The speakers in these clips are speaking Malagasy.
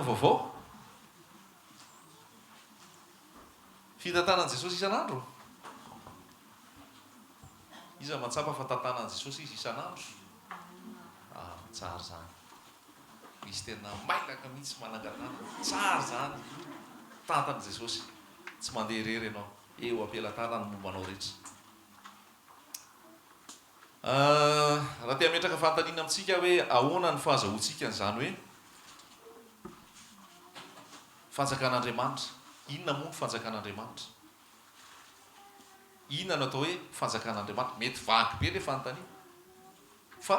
inona vaovao fitantanan' Jesosy isan'andro iza matsapa fa tantanan' Jesosy izy isan'andro tsara zany misy tena mailaka mihitsy mananganana tsara zany tantan' Jesosy tsy mandeha rery ianao eo ampelantanany mombanao rehetra raha tia metraka fantaniana amintsika hoe ahoana ny fahazahoantsika n'izany hoe fanjakan'Andriamanitra inona moa ny fanjakan'Andriamanitra inona no atao hoe fanjakan'Andriamanitra mety vaky be ilay fanontaniana fa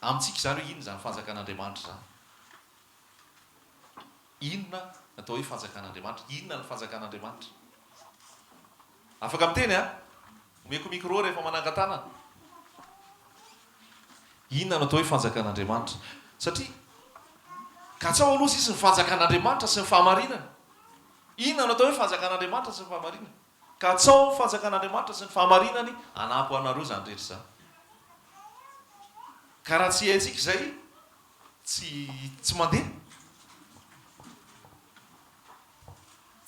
amintsika izany hoe inona zany fanjakan'Andriamanitra zany inona atao hoe fanjakan'Andriamanitra inona ny fanjakan'Andriamanitra afaka miteny omeko micro rehefa manangan-tanana inona no atao hoe fanjakan'Andriamanitra satria katsao aloha izy ny fanjakan'Andriamanitra sy ny fahamarinana inona no atao hoe fanjakan'Andriamanitra sy ny fahamarinana katsao ny fanjakan'Andriamanitra sy ny fahamarinany anapo anareo zany rehetra zany ka raha tsy haintsika izay tsy mandeha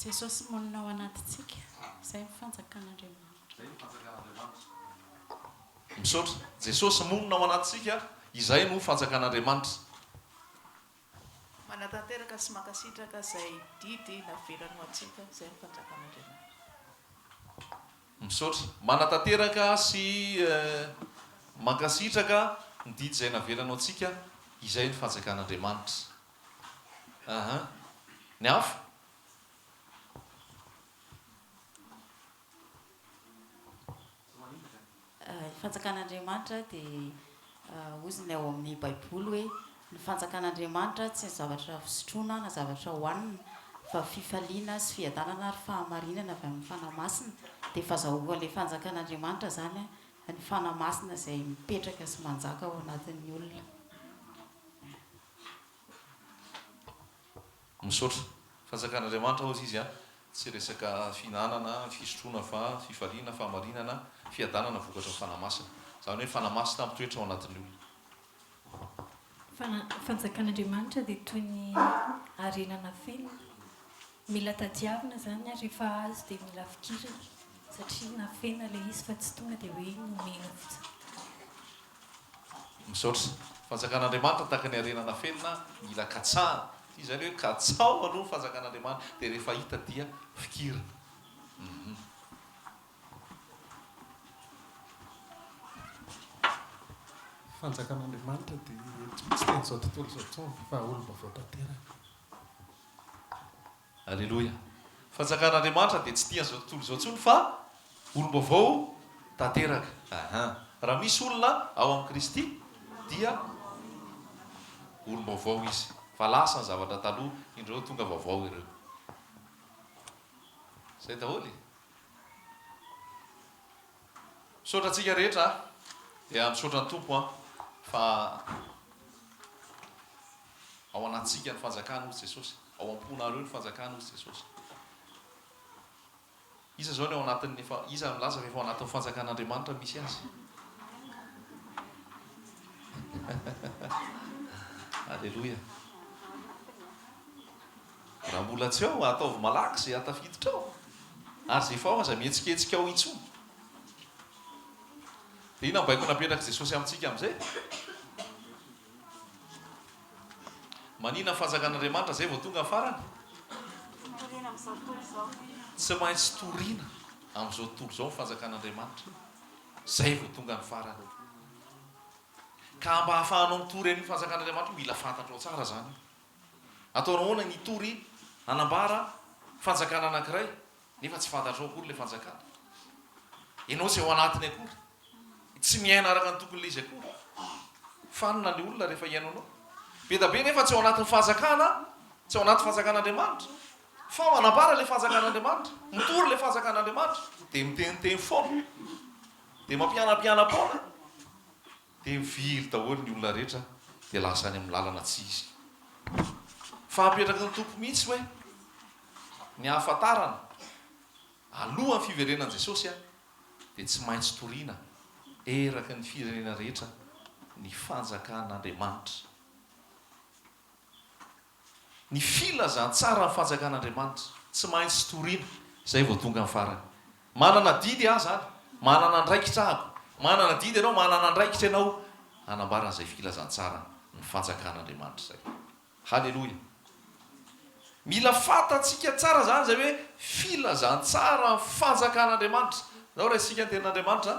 Jesosy monina ao anatintsika izay ny fanjakan'Andriamanitra misaotra Jesosy monina ao anatintsika izay no fanjakan'Andriamanitra manatanteraka sy makasitraka izay didy navelany ho antsika izay ny fanjakan'Andriamanitra misaotra manatanteraka sy makasitraka ny didy izay navelany ho antsika izay ny fanjakan'Andriamanitra ny hafa fanjakan'Andriamanitra dia oziny ao amin'ny baiboly hoe ny fanjakan'Andriamanitra tsy ny zavatra fisotroana na zavatra hohanina fa fifaliana sy fiadanana ary fahamarinana avy amin'ny fanamasina dia fahazahoan'ilay fanjakan'Andriamanitra zany ny fanamasina izay mipetraka sy manjaka ao anatin'ny olona misaotra fanjakan'Andriamanitra ozy izy tsy resaka fihinanana fisotroana fa fifaliana fahamarinana fiadanana vokatra ny fanamasina zany hoe fanamasina mitoetra ao anatin'ny olona fanjakan'Andriamanitra dia toy ny arenana feno mila tadiavina zany rehefa azy dia mila fikirana satria na fena ilay izy fa tsy tonga dia hoe nomena fotsiny misaotra fanjakan'Andriamanitra tahaka ny arenana fenona mila katsahana ity zany hoe katsao aloha ny fanjakan'Andriamanitra dia rehefa hita dia fikirana fanjakan'Andriamanitra dia tsy teny izao tontolo izao tsony fa olo-baovao tanteraka alleloia fanjakan'Andriamanitra dia tsy tian'izao tontolo izao tsony fa olo-baovao tanteraka raha misy olona ao amin'ny Kristy dia olo-baovao izy fa lasa ny zavatra taloha indreo tonga vaovao ireo zay daholo misaotra antsika rehetra dia misaotra ny tompo fa ao anatsika ny fanjakana ozy Jesosy ao am-ponareo ny fanjakana ozy Jesosy iza zao ny ao anatin'ny iza milaza fa efa ao anatin'ny fanjakan'Andriamanitra misy azy alleloia raha mbola tsy ao ataovy malaky zay atafiditra ao ary zay fao aza mihetsiketsika ao intsony dia ina mbaiko napetraka Jesosy amintsika amin'izay manina ny fanjakan'Andriamanitra zay vao tonga amin'ny farany tsy maintsy toriana amin'izao tontolo izao ny fanjakan'Andriamanitra zay vao tonga amin'ny farany ka mba hahafahanao mitory an'iny fanjakan'Andriamanitra mila fantatrao tsara zany ataonao hoana nitory anambara fanjakana anankiray nefa tsy fantatrao akory ilay fanjakana ianao tsy ao anatiny akory tsy miaina araka ny tokony le izy akory fanona le olona rehefa iainanao be da be nefa tsy ao anatin'ny fanjakana tsy ao anatin'ny fanjakan'Andriamanitra fa manambara le fanjakan'Andriamanitra mitory le fanjakan'Andriamanitra dia miteniteny foana dia mampianampiana-poana dia mivily daholo ny olona rehetra dia lasa any amin'ny lalana tsy izy fa apetraka ny tompo mihitsy hoe ny hahafantarana alohan'ny fiverenan'i Jesosy dia tsy maintsy toriana eraka ny firenena rehetra ny fanjakan'Andriamanitra ny filazantsara ny fanjakan'andriamanitra tsy maintsy toriana zay vao tonga ny farany manana didy ah zany manana andraikitra ako manana didy ianao manana andraikitra ianao anambaran'izay filazantsara ny fanjakan'andriamanitra zay halleloia mila fatatsika tsara zany zay hoe filazantsara ny fanjakan'andriamanitra zao raha isika ny tenin'andriamanitra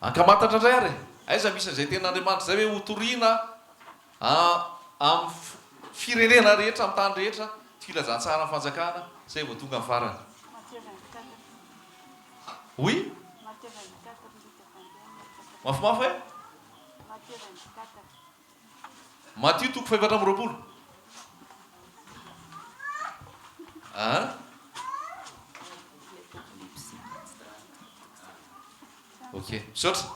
ankamantatra indray ary aiza misy an'izay tenin'andriamanitra zay hoe hotoriana amin'ny firenena rehetra amin'ny tany rehetra filazantsara ny fanjakana zay vao tonga ny farany oui mafimafy e Matthieu 4:24 ok misaotra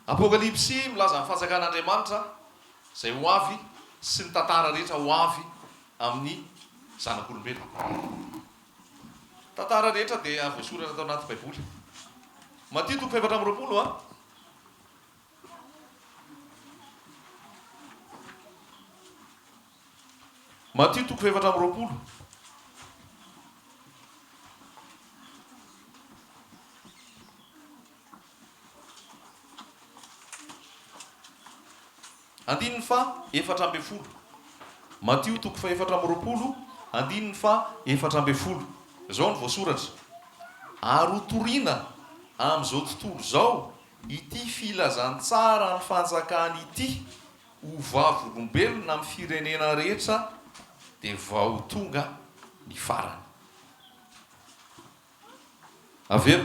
apokalipsy milaza ny fanjakan'andriamanitra zay ho avy sy ny tantara rehetra ho avy amin'ny zanak'olombelona tantara rehetra dia voasoratra tao anaty baiboly Matthieu 4:24 Matthieu 4:24 andininy fa 4:40 Matthieu 4:20 andininy fa 4:40 zao ny voasoratra ary hotoriana amin'izao tontolo zao ity filazantsara ny fanjakany ity ho vavolombelona amin'ny firenena rehetra dia vao tonga ny farany aveo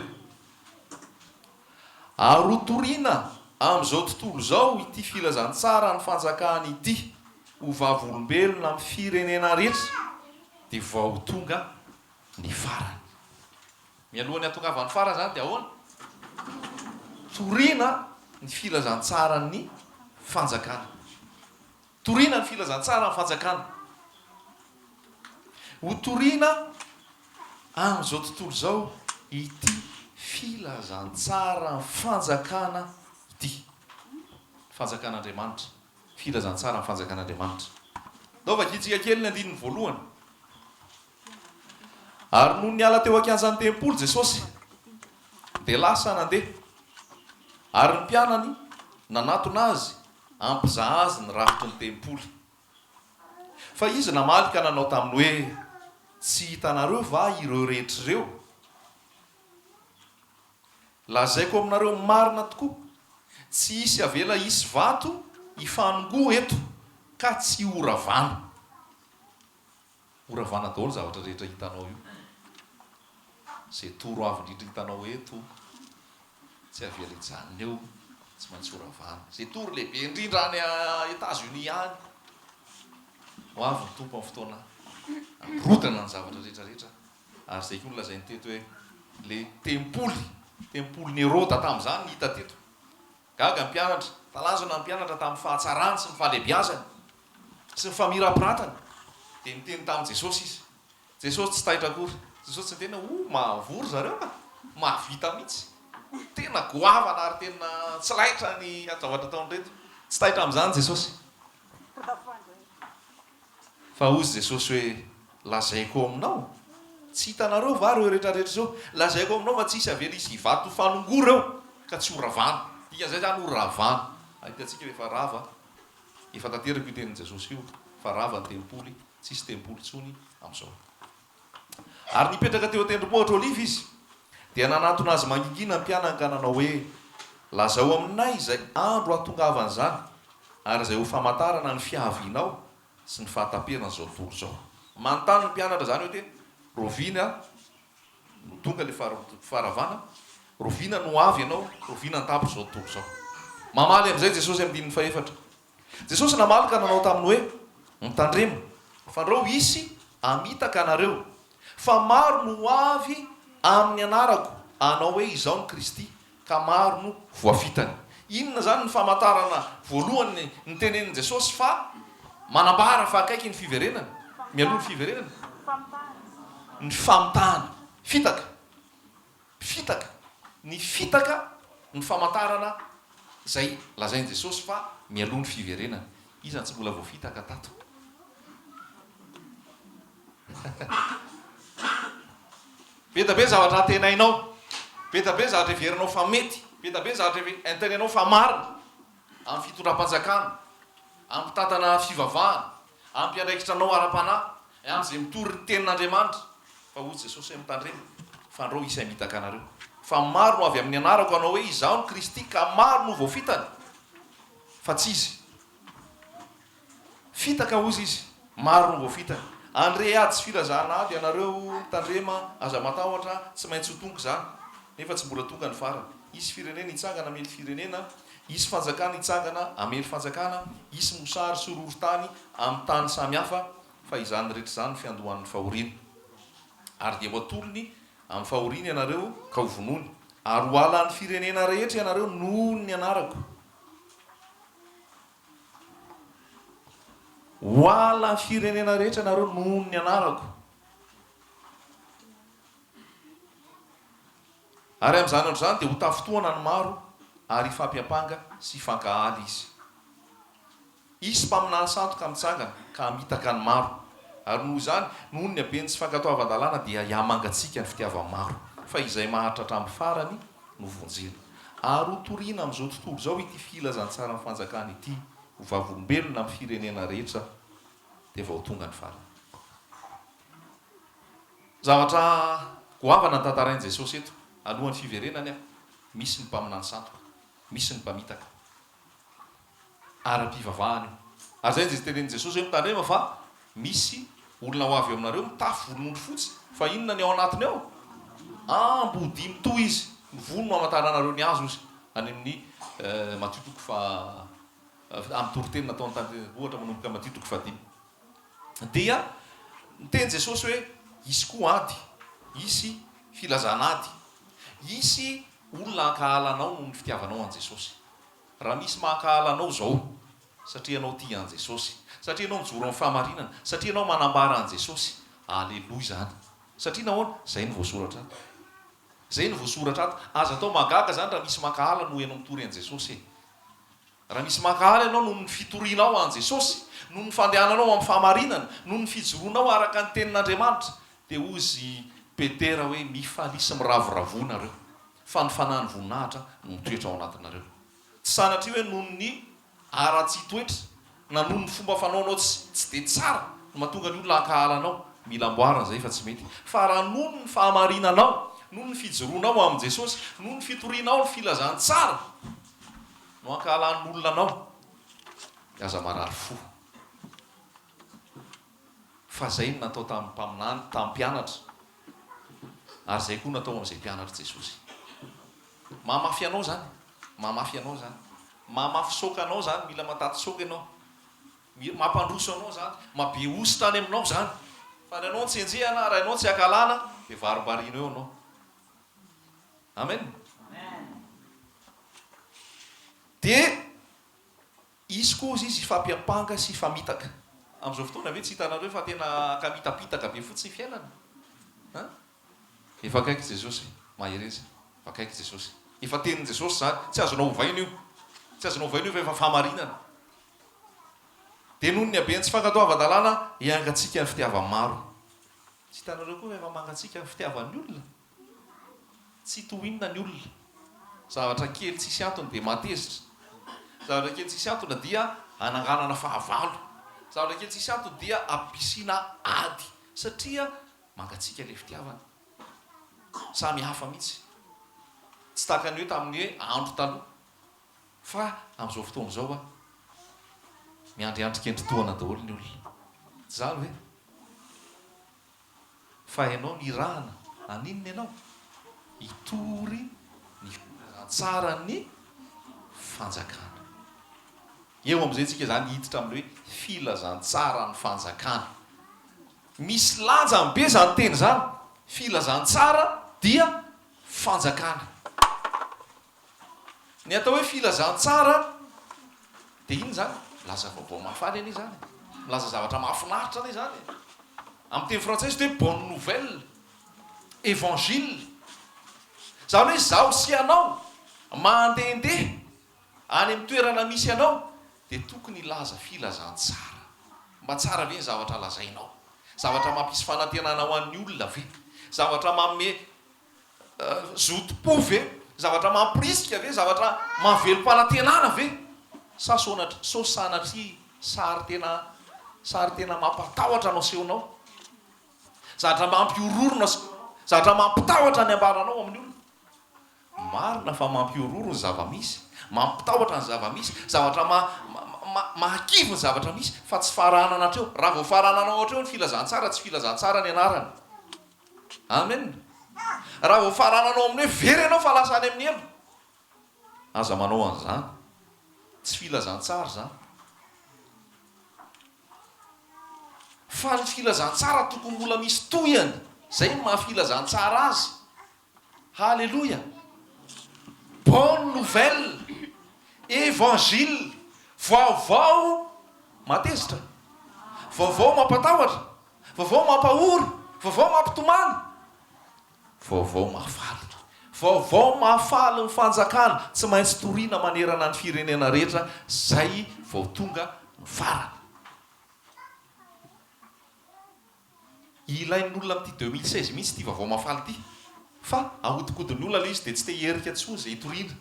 ary hotoriana amin'izao tontolo zao ity filazantsara ny fanjakany ity ho vavolombelona amin'ny firenena rehetra dia vao tonga ny farany mialohan'ny hatongavan'ny farany zany dia ahoana toriana ny filazantsara ny fanjakana toriana ny filazantsara ny fanjakana ho toriana amin'izao tontolo zao ity filazantsara ny fanjakana ity fanjakan'andriamanitra filazantsara ny fanjakan'andriamanitra naovakitsika kely ny andininy voalohany ary noho ny ala teo ankianjany tempoly Jesosy dia lasa nandeha ary ny mpianany nanatona azy ampizaha azy ny rafitry ny tempoly fa izy namaly ka nanao taminy hoe tsy hitanareo va ireo rehetra ireo lazaiko aminareo marina tokoa tsy hisy avela hisy vato hifanongoa eto ka tsy oravana daholo zavatra rehetra hitanao io zay toro avy indrindra hitanao eto tsy avela hijanona eo tsy maintsy oravana zay toro lehibe indrindra any Etats-Unis any ho avy ny tompo amin'ny fotoana rodana ny zavatra rehetrarehetra ary zay koa nolazainy teto hoe le tempoly Nerota tamin'izany hita teto gaga mpianatra talazona ny mpianatra tamin'ny fahatsarany sy ny fahalebiazany sy ny famirapiratany dia niteny tamin'i Jesosy izy Jesosy tsy taitra akory Jesosy tsy tena mahavory zareo ka mahavita mihitsy tena goavana ary tena tsy laitra ny zavatra ataony reto tsy taitra amin'izany Jesosy fa ozy Jesosy hoe lazaiko aminao tsy hitanareo va reo rehetrarehetra zao lazaiko aminao fa tsy hisy avela isy vato fanongoa reo ka tsy oravana dikan'izay zany oravana ahitatsika efa rava efa tanteraka io tenin' Jesosy io fa rava ny tempoly tsisy tempoly tsony amin'izao ary nipetraka teo tendrombohitra oliva izy dia nanatona azy mangingina ny mpianany ka nanao hoe lazao aminay izay andro ahatongavana zany ary izay ho famantarana ny fiavianao sy ny fahataperana zao tontolo zao manontany ny mpianatra zany hoe tena rovina no tonga le faravana rovina no avy ianao rovina ny tapitra zao tontolo zao mamaly amin'izay Jesosy amin'ny dininy faefatra Jesosy namaly ka nanao taminy hoe mitandrema fandrao isy amitaka anareo fa maro no avy amin'ny anarako anao hoe izao ny Kristy ka maro no voafitany inona zany ny famantarana voalohany ny tenenin' Jesosy fa manambara fa akaiky ny fiverenana mialoha ny fiverenana ny famitahana fitaka ny fitaka ny famantarana zay lazain' Jesosy fa mialoha ny fiverenana. Izany tsy mbola voafitaka tato. Betabe zavatra tenainao, betabe zavatra heverinao fa mety, betabe zavatra antenainao fa marina amin'ny fitondram-panjakana, amin'ny mpitantana fivavahana, amin'ny mpiandraikitranao ara-panahy, amin'izay mitory ny tenin'Andriamanitra. Fa hoy Jesosy hoe mitandrema fa andreo isay mitaka anareo. Fa maro no avy amin'ny anarako anao hoe izaho ny Kristy ka maro no voafitany. Fa tsy izy. Fitaka ozy izy, maro no voafitany. Andre ady sy filazana ady ianareo tandrema aza matahotra tsy maintsy ho tonga zany. Nefa tsy mbola tonga ny farany. Isy firenena hitsangana amely firenena, isy fanjakana hitsangana amely fanjakana, isy mosary sy roro-tany amin'ny tany samihafa, fa izany rehetra izany fiandohan'ny fahoriana. Ary dia voatolony amin'ny fahoriana ianareo ka ho vonony. Ary ho alan'ny firenena rehetra ianareo noho ny anarako. Ho alan'ny firenena rehetra ianareo noho ny anarako. Ary amin'izany andro izany dia ho tafotoana ny maro ary fampiampanga sy fankahaly izy. Isy mpaminany santoka mitsangana ka mitaka ny maro. Ary noho izany, noho ny habeny sy fankatoavan-dalàna dia hiamangatsika ny fitiavan-maro. Fa izay maharitra hatramin'ny farany no vonjena. Ary ho toriana amin'izao tontolo izao ity filazantsara ny fanjakana ity, ho vavolombelona amin'ny firenena rehetra dia vao tonga ny farany. Zavatra goavana ny tantarain'i Jesosy eto, alohan'ny fiverenany misy ny mpaminany santoka, misy ny mpamitaka. Ara-pivavahany io. Ary zay izy tenenin' Jesosy hoe mitandrema fa misy olona ho avy aminareo mitafy volon'ondry fotsy, fa inona ny ao anatiny ao? Ambody mitohy izy, ny volo no hamantaranareo ny azo izy. Any amin'ny matitoko fa amin'ny toroteny nataony ohatra manomboka matitoko fa 5. Dia niteny Jesosy hoe isy koa ady, isy filazana ady, isy olona hankahalanao noho ny fitiavanao an' Jesosy. Raha misy mahankahalanao zao, satria anao tia an' Jesosy, satria anao mijoro amin'ny fahamarinana, satria anao manambara an' Jesosy, aleloia zany. Satria nahoana? Zay ny voasoratra ato. Zay ny voasoratra ato. Aza atao magaga zany raha misy mankahala noho ianao mitory an' Jesosy. Raha misy mankahala ianao noho ny fitorianao an' Jesosy, noho ny fandehananao amin'ny fahamarinana, noho ny fijoroanao araka ny tenin'Andriamanitra, dia ozy Petera hoe mifalisy miravoravoana reo, fa ny fanahy ny voninahitra no mitoetra ao anatinareo. Tsy sanatria hoe noho ny ara-tsy toetra, na noho ny fomba fanaonao tsy dia tsara no mahatonga ny olona hankahalanao, mila amboarana zay fa tsy mety. Fa raha noho ny fahamarinanao, noho ny fijoroanao amin'i Jesosy, noho ny fitorianao ny filazany tsara no hankahalan'ny olona anao, aza marary fo. Fa zay no natao tamin'ny mpaminany, tamin'ny mpianatra. Ary zay koa natao amin'izay mpianatra Jesosy. Mamafy anao zany, mamafy anao zany, mamafy soka anao zany, mila mataty soka ianao, mampandroso anao zany, mabe ositra any aminao zany. Fa ny anao tsy enjehana, raha ianao tsy hankalana, dia varobarina eo anao. Amen. Dia isy koa izy fampiampanga sy famitaka. Amin'izao fotoana ve tsy hitanareo fa tena kamitapitaka be fotsiny fiainana? Efa akaiky Jesosy, mahereza. Efa akaiky Jesosy. Efa tenin' Jesosy zany, tsy azonao ovaina io. Tsy azonao ovaina io fa efa fahamarinana. Dia noho ny habeny tsy fankatoavan-dalàna, hiangatsika ny fitiavan'ny maro. Tsy hitanareo koa efa mangatsika ny fitiavan'ny olona. Tsy tohinona ny olona. Zavatra kely tsisy antony dia matezitra. Zavatra kely tsisy antony dia ananganana fahavalo. Zavatra kely tsisy antony dia ampisiana ady. Satria mangatsika ilay fitiavana. Samy hafa mihitsy. Tsy tahaka ny hoe tamin'ny hoe andro taloha. Fa amin'izao fotoana izao miandriandrika endritoana daholo ny olona. Zany hoe fa ianao ny rahana, aninona ianao? Hitory ny tsara ny fanjakana. Eo amin'izay tsika zany hiditra amin'ny hoe filazantsara ny fanjakana. Misy lanjany be zany teny zany. Filazantsara dia fanjakana. Ny atao hoe filazantsara dia ino zany? Milaza vaovao mahafaly anie zany. Milaza zavatra mahafinaritra anie zany. Amin'ny teny frantsay izy hoe bonne nouvelle, évangile. zany hoe zaho sy anao mandehandeha any amin'ny toerana misy anao dia tokony ilaza filazantsara. Mba tsara ve ny zavatra lazainao? Zavatra mampisy fanantenana ho an'ny olona ve? Zavatra manome zotom-po ve? Zavatra mampirisika ve? Zavatra mahavelo-panantenana ve? Sa sanatry sary tena mampatahotra anao sehonao? Zavatra mampiororona, zavatra mampitahotra ny ambaranao amin'ny olona. Marina fa mampiororo ny zava-misy, mampitahotra ny zava-misy, zavatra mahakivo ny zavatra misy, fa tsy faranana hatreo. Raha vao farananao hatreo ny filazantsara, tsy filazantsara ny anarany. Amen. Raha vao farananao amin'ny hoe very ianao fa lasa any amin'ny elo, aza manao an'izany, tsy filazantsara zany. Fa ny filazantsara tokony mbola misy tohany, zay ny mahafilazantsara azy. Halleluja. Bonne nouvelle, évangile, vaovao matezitra, vaovao mampatahotra, vaovao mampahory, vaovao mampitomany, vaovao mahafaly, vaovao mahafaly ny fanjakana. Tsy maintsy toriana manerana ny firenena rehetra zay vao tonga ny farany. Ilain'ny olona amin'ity 2016 mihitsy ity vaovao mahafaly ity, fa ahodikodin'ny olona ilay izy dia tsy te herika tsoa zay toriana.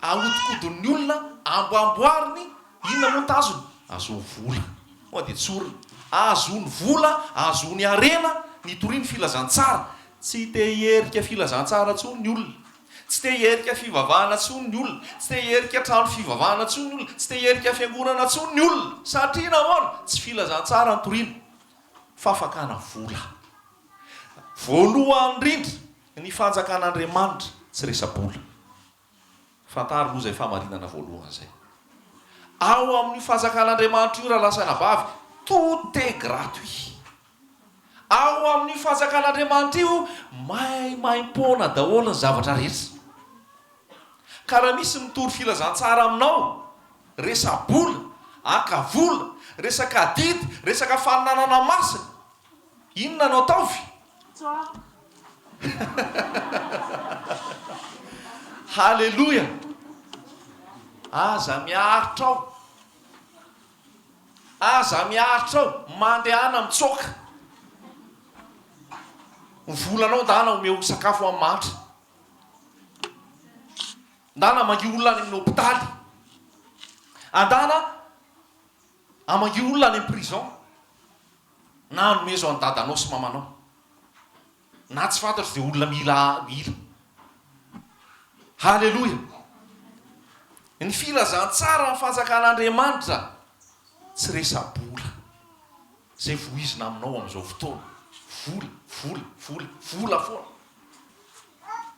Ahodikodin'ny olona amboamboariny, inona moa tazony? Azony vola. Moa dia tsorina. Azony vola, azony arena, nitoriany filazantsara. Tsy te herika filazantsara tsony ny olona. Tsy te herika fivavahana tsony ny olona. Tsy te herika trano fivavahana tsony ny olona. Tsy te herika fiangonana tsony ny olona. Satria nahoana? Tsy filazantsara ny toriana. Fafakana vola. Voalohany indrindra ny fanjakan'Andriamanitra tsy resa-bola. Fantary moa zay famarinana voalohany zay. Ao amin'ny fanjakan'Andriamanitra io raha lasaina bavy, tout est gratuit. Ao amin'ny fanjakan'Andriamanitra io maimaimpona daholo ny zavatra rehetra. Ka raha misy mitory filazantsara aminao, resa-bola, aka-vola, resaka didy, resaka faninanana masina, inona no ataovy? Halleluja. Aza miaritra ao, aza miaritra ao, mandehana mitsoaka. Ny volanao ndana omeo sakafo amin'ny mahatra, ndana mangi olona any amin'ny hôpitaly, andana amangi olona any amin'ny prison, na anomezo any dadanao sy mamanao, na tsy fantatro dia olona mila. Halleluja. Ny filazantsara ny fanjakan'Andriamanitra tsy resa-bola zay voizina aminao amin'izao fotoana. Vola foana.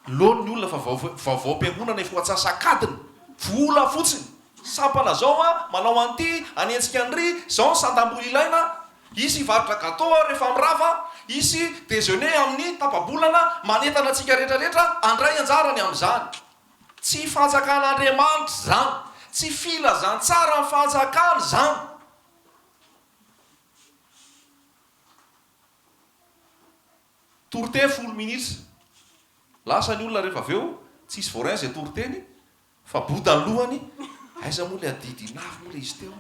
Loan'ny olona fa vaovao-piangonana efa atsasakadiny, vola fotsiny. Sampana zao manao an'ity, anentsika an'ry, zao santam-bola ilaina, isy varotra gâteau rehefa mirava, isy déjeuner amin'ny tapabolana, manentana antsika rehetrarehetra, andray anjarany amin'izany. Tsy fanjakan'Andriamanitra zany, tsy filazantsara ny fanjakany zany. Toriteny 10 minitra, lasa ny olona rehefa aveo, tsisy voaray zay toriteny, fa bota ny lohany, aiza moa le adidy inavy moa le izy teo,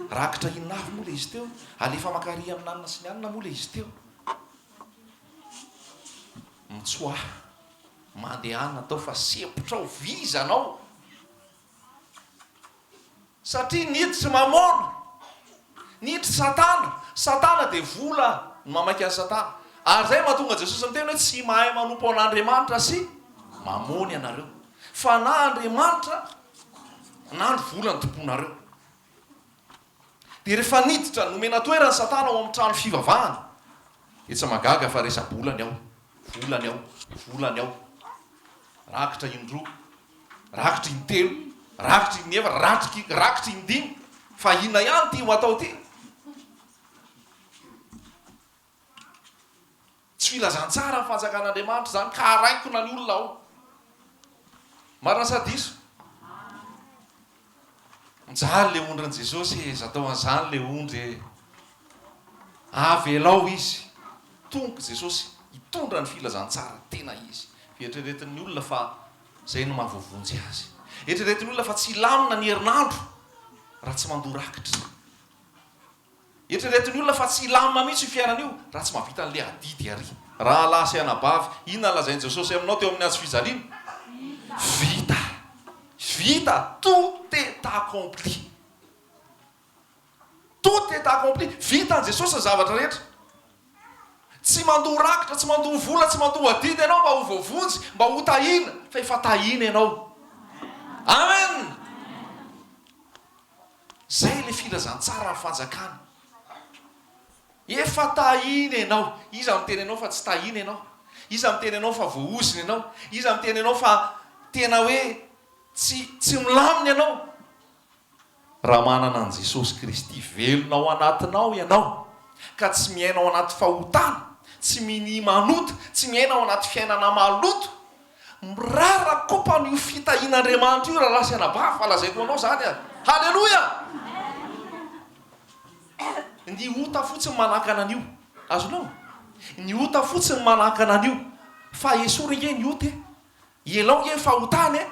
rakitra inavy moa le izy teo, alefa makary amin'anina sy ny anina moa le izy teo. Mitsoa, mandehana tao fa sepotra ao, vizanao. Satria niditra mamona, niditra satana. Satana dia vola no mamaika ny satana. Ary zay mahatonga Jesosy miteny hoe tsy mahay manompo an'Andriamanitra sy mamony anareo. Fa na Andriamanitra, na ny vola ny tomponareo. Dia rehefa niditra nomena toerany satana ao amin'ny trano fivavahana, dia tsy magaga fa resa-bolany ao, volany ao, volany ao. Rakitra indroa, rakitra intelo, rakitra inefatra, rakitra indimy, fa inona ihany ty ho atao ty? Tsy filazantsara ny fanjakan'Andriamanitra zany, ka araikona ny olona ao. Marina sa diso? Mijaly le ondrin'i Jesosy, zatao an'izany le ondry. Avelao izy, tonga Jesosy hitondra ny filazantsara tena izy. Eritreretin'ny olona fa zay no mahavoavonjy azy. Eritreretin'ny olona fa tsy lamina ny herinandro raha tsy mandorakitra. Eritreretin'ny olona fa tsy lamina mihitsy io fiainana io raha tsy mahavita n'le adidy ary. Raha lasy anabavy, inona lazainy Jesosy aminao teo amin'ny azo fijaliana? Vita, tout est accompli. Tout est accompli. Vita Jesosy ny zavatra rehetra. Tsy mandoa rakitra, tsy mandoa vola, tsy mandoa adidy ianao mba ho voavonjy, mba ho tahina, fa efa tahina ianao. Amen. Zay le filazantsara ny fanjakana. Efa tahina ianao. Iza miteny ianao fa tsy tahina ianao. Iza miteny ianao fa voaozina ianao. Iza miteny ianao fa tena hoe tsy milamina ianao. Raha manana an Jesosy Kristy velona ao anatinao ianao, ka tsy miaina ao anaty fahotana, tsy mini manota, tsy miaina ao anaty fiainana maloto, mirarakopa n'io fitahin'Andriamanitra io raha lasy anabavy, fa lazaiko anao zany a. Halleloja! Ny ota fotsiny manakana an'io. Azonao? Ny ota fotsiny manakana an'io. Fa esory nge ny ota e. Elao nge fahotana e.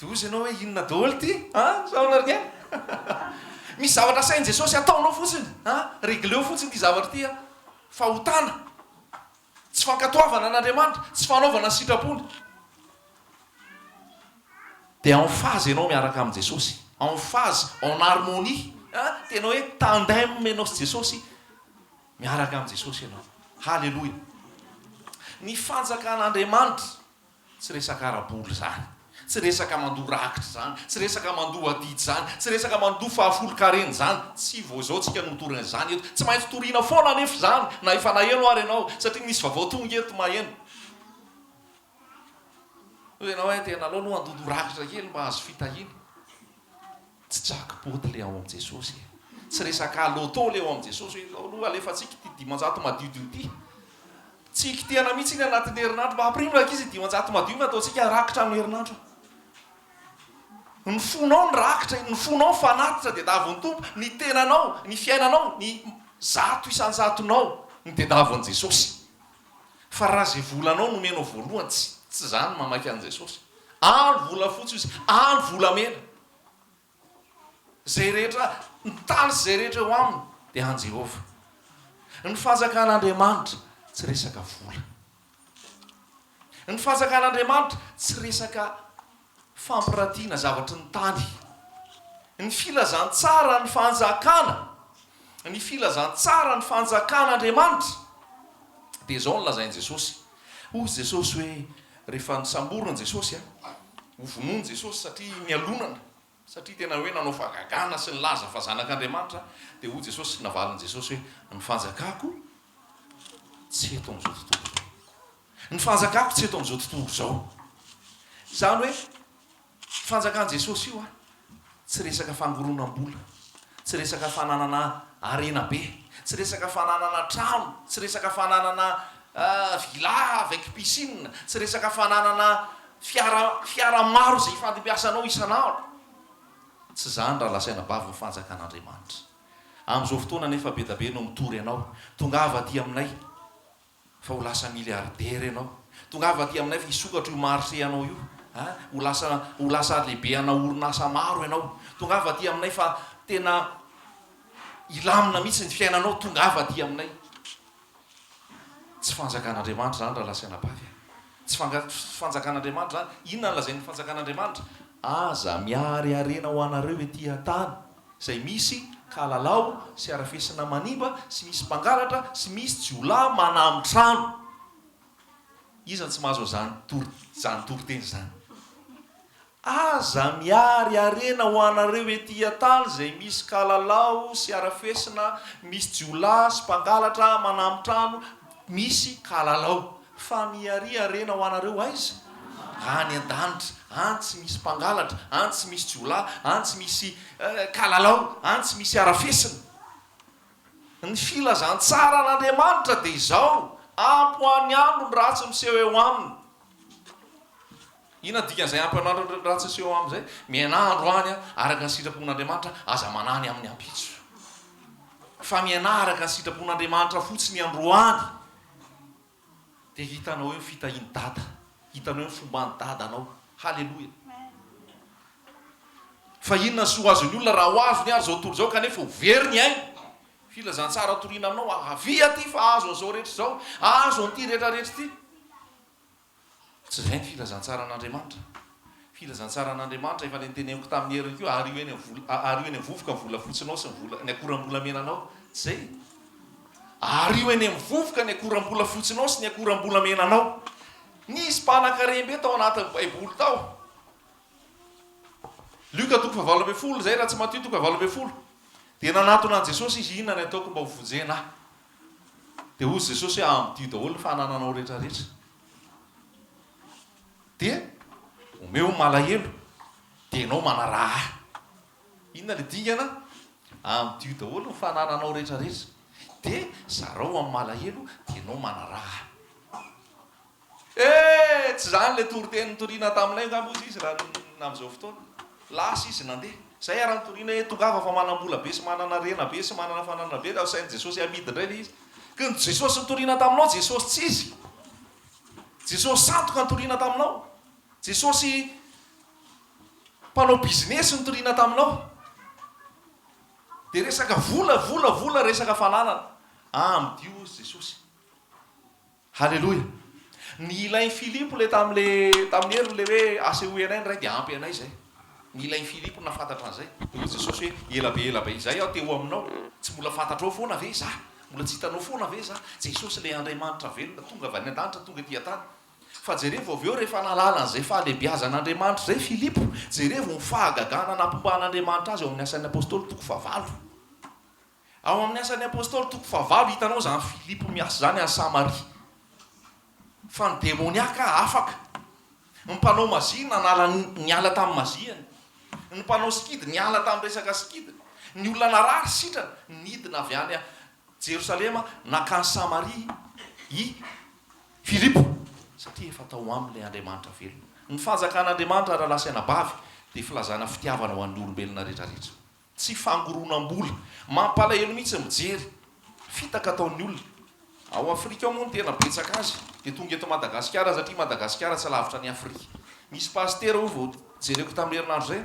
Dozy ianao hoe inona daholo ty? Saonarika? Misy zavatra sain'i Jesosy ataonao fotsiny. Regleo fotsiny ty zavatra ty a. Fahotana. Tsy fankatoavana an'Andriamanitra, tsy fanaovana sitrapony. Dia en phase ianao miaraka amin'i Jesosy. En phase, en harmonie. Tena hoe tandem ianao sy Jesosy. Miaraka amin'i Jesosy ianao. Halleloja. Ny fanjakan'Andriamanitra tsy resaka ara-boly zany. Tsy resaka mandoa rakitra zany, tsy resaka mandoa adidy zany, tsy resaka mandoa fahafolo-karena zany. Tsy vao zao tsika no mitorina zany eto. Tsy maintsy toriana foana nefa zany, na efa naheno ary ianao, satria misy vaovao tonga eto maheno. Ianao hoe tena alao no andodo rakitra kely mba azo fitahiana. Tsy jackpot le ao amin'i Jesosy. Tsy resaka loto le ao amin'i Jesosy hoe aloha alefatsika ty 500 madio ty. Tsy kitihana mihitsy iny anatin'ny herinandro, mba hampirindra izy 500 madio fa ataontsika rakitra amin'ny herinandro. Ny fonao ny rakitra, ny fonao fanatitra dia davon'ny tompo, ny tenanao, ny fiainanao, ny zato isan-jatonao ny dedavon'i Jesosy. Fa raha zay volanao nomenao voalohany, tsy zany mamaky an'i Jesosy. Andro vola fotsy izy, andro vola mena. Zay rehetra, ny tany sy zay rehetra eo aminy dia an Jehovah. Ny fanjakan'Andriamanitra tsy resaka vola. Ny fanjakan'Andriamanitra tsy resaka fampiratiana zavatry ny tany. Ny filazantsara ny fanjakana, ny filazantsara ny fanjakan'Andriamanitra dia izao no lazain'i Jesosy. Hozy Jesosy hoe rehefa nisamborona Jesosy ho vonoiny Jesosy satria mialonana, satria tena hoe nanao fahagagana sy ny laza fa zanak'Andriamanitra, dia hoy Jesosy navaliny Jesosy hoe ny fanjakako tsy eto amin'izao tontolo izao. Ny fanjakako tsy eto amin'izao tontolo izao. Izany hoe fanjakan'i Jesosy io tsy resaka fangoronam-bola, tsy resaka fananana arena be, tsy resaka fananana trano, tsy resaka fananana villa avec piscine, tsy resaka fananana fiara maro izay ifandimpiasanao isanandro. Tsy zany raha lasaina bavy ny fanjakan'Andriamanitra. Amin'izao fotoana nefa be da be no mitory ianao. Tongava aty aminay fa ho lasa miliardera ianao. Tongava aty aminay fa hisokatra io marché anao io. Ho lasa lehibe ana orinasa maro ianao. Tongava aty aminay fa tena ilamina mihitsy ny fiainanao. Tongava aty aminay. Tsy fanjakan'Andriamanitra zany raha lasaina bavy. Tsy fanjakan'Andriamanitra zany. Inona lazain'ny fanjakan'Andriamanitra? Aza miary arena ho anareo ety an-tany izay misy kalalao sy arafesina manimba sy misy mpangalatra sy misy jiolà manambitrano. Iza tsy mahazo zany toriteny zany. Aza miary arena ho anareo ety an-tany izay misy kalalao sy arafesina, misy jiolà sy mpangalatra manambitrano, misy kalalao. Fa miary arena ho anareo aiza? Any an-danitra, any tsy misy mpangalatra, any tsy misy jiolà, any tsy misy kalalao, any tsy misy arafesina. Ny filazantsara an'Andriamanitra dia izao, ampy ho an'ny andro ny ratsy miseho eo aminy. Inona dikan'izay ampy ho an'ny andro ny ratsy miseho eo aminy izay? Mianandro any araka ny sitrapon'Andriamanitra, aza manany amin'ny ampitso. Fa mianaraka ny sitrapon'Andriamanitra fotsiny androany dia hitanao hoe fitahiany dada, hitanao hoe fombany dada anao. Halleloia. Fa inona soa azon'ny olona raha ho azony ary zao tontolo zao kanefa ho very ny ainy. Filazantsara toriana aminao avia ty fa azo an'izao rehetra zao, azo an'ity rehetrarehetra ty. Tsy izay ny filazantsara an'Andriamanitra. Filazantsara an'Andriamanitra efa nenteneko tamin'ny heriny keo, ario eny amin'ny vovoka ny vola fotsinao sy ny akoram-bolamenanao. Tsy zay. Ario eny amin'ny vovoka ny akoram-bola fotsinao sy ny akoram-bolamenanao. Nisy mpanan-karembe tao anatin'ny Baiboly tao. Luka 7:20 zay raha tsy Matthieu 7:20. Dia nanatona an Jesosy izy, inona ny ataoko mba ho vonjena ahy? Dia hozy Jesosy hoe amdio daholo ny fanananao rehetrarehetra. Dia omeo malahelo, dia ianao manaraha ahy. Inona le dingana? Amdio daholo ny fanananao rehetrarehetra. Dia zarao amin'ny malahelo, dia ianao manaraha. Tsy zany le toritenin'ny toriana taminay ngamba izy raha amin'izao fotoana. Lasa izy nandeha. Zay ary nitoriana hoe tongava fa manam-bola be sy manana rena be sy manana fanana be, da sain'i Jesosy amidy indray le izy. Ka ny Jesosy nitoriana taminao, Jesosy tsy izy. Jesosy santoka nitoriana taminao. Jesosy mpanao business nitoriana taminao. Dia resaka vola resaka fananana. Amdio Jesosy. Halleloia. Ny ilain'ny Filipo le tamin'ny hery le hoe asehoe anay ndray dia ampy anay zay. Ny ilain'ny Filipo nafantatra an'izay. Dia Jesosy hoe elabe izay aho teo aminao. Tsy mbola fantatrao foana ve za? Mbola tsy hitanao foana ve za? Jesosy le Andriamanitra velona tonga avy any an-danitra tonga ety an-tany. Fa jereo avy eo rehefa nalala an'izay fahalebiazan'Andriamanitra zay Filipo, jereo ny fahagagana nampomban'Andriamanitra azy ao amin'ny asan'ny apôstôly 9. Ao amin'ny asan'ny apôstôly 9 hitanao zany Filipo miasa zany any Samaria. Fa ny demoniaka afaka. Ny mpanao mazia niala tamin'ny maziany. Ny mpanao skida niala tamin'ny resaka skida. Ny olona narary sitrana nidina avy any Jerosalema nakany Samaria i Filipo. Satria efa tao aminy Andriamanitra velona. Ny fanjakan'Andriamanitra raha lasaina bavy dia filazana fitiavana ho an'ny olombelona rehetrarehetra. Tsy fangoronam-bola. Mampalahelo mihitsy mijery fitaka ataon'ny olona. Ao Afrika ao moa ny tena betsaka azy. Dia tonga eto Madagasikara satria Madagasikara tsy lavitra ny Afrika. Misy pastera ho vao jereko tamin'ny herinandro zay.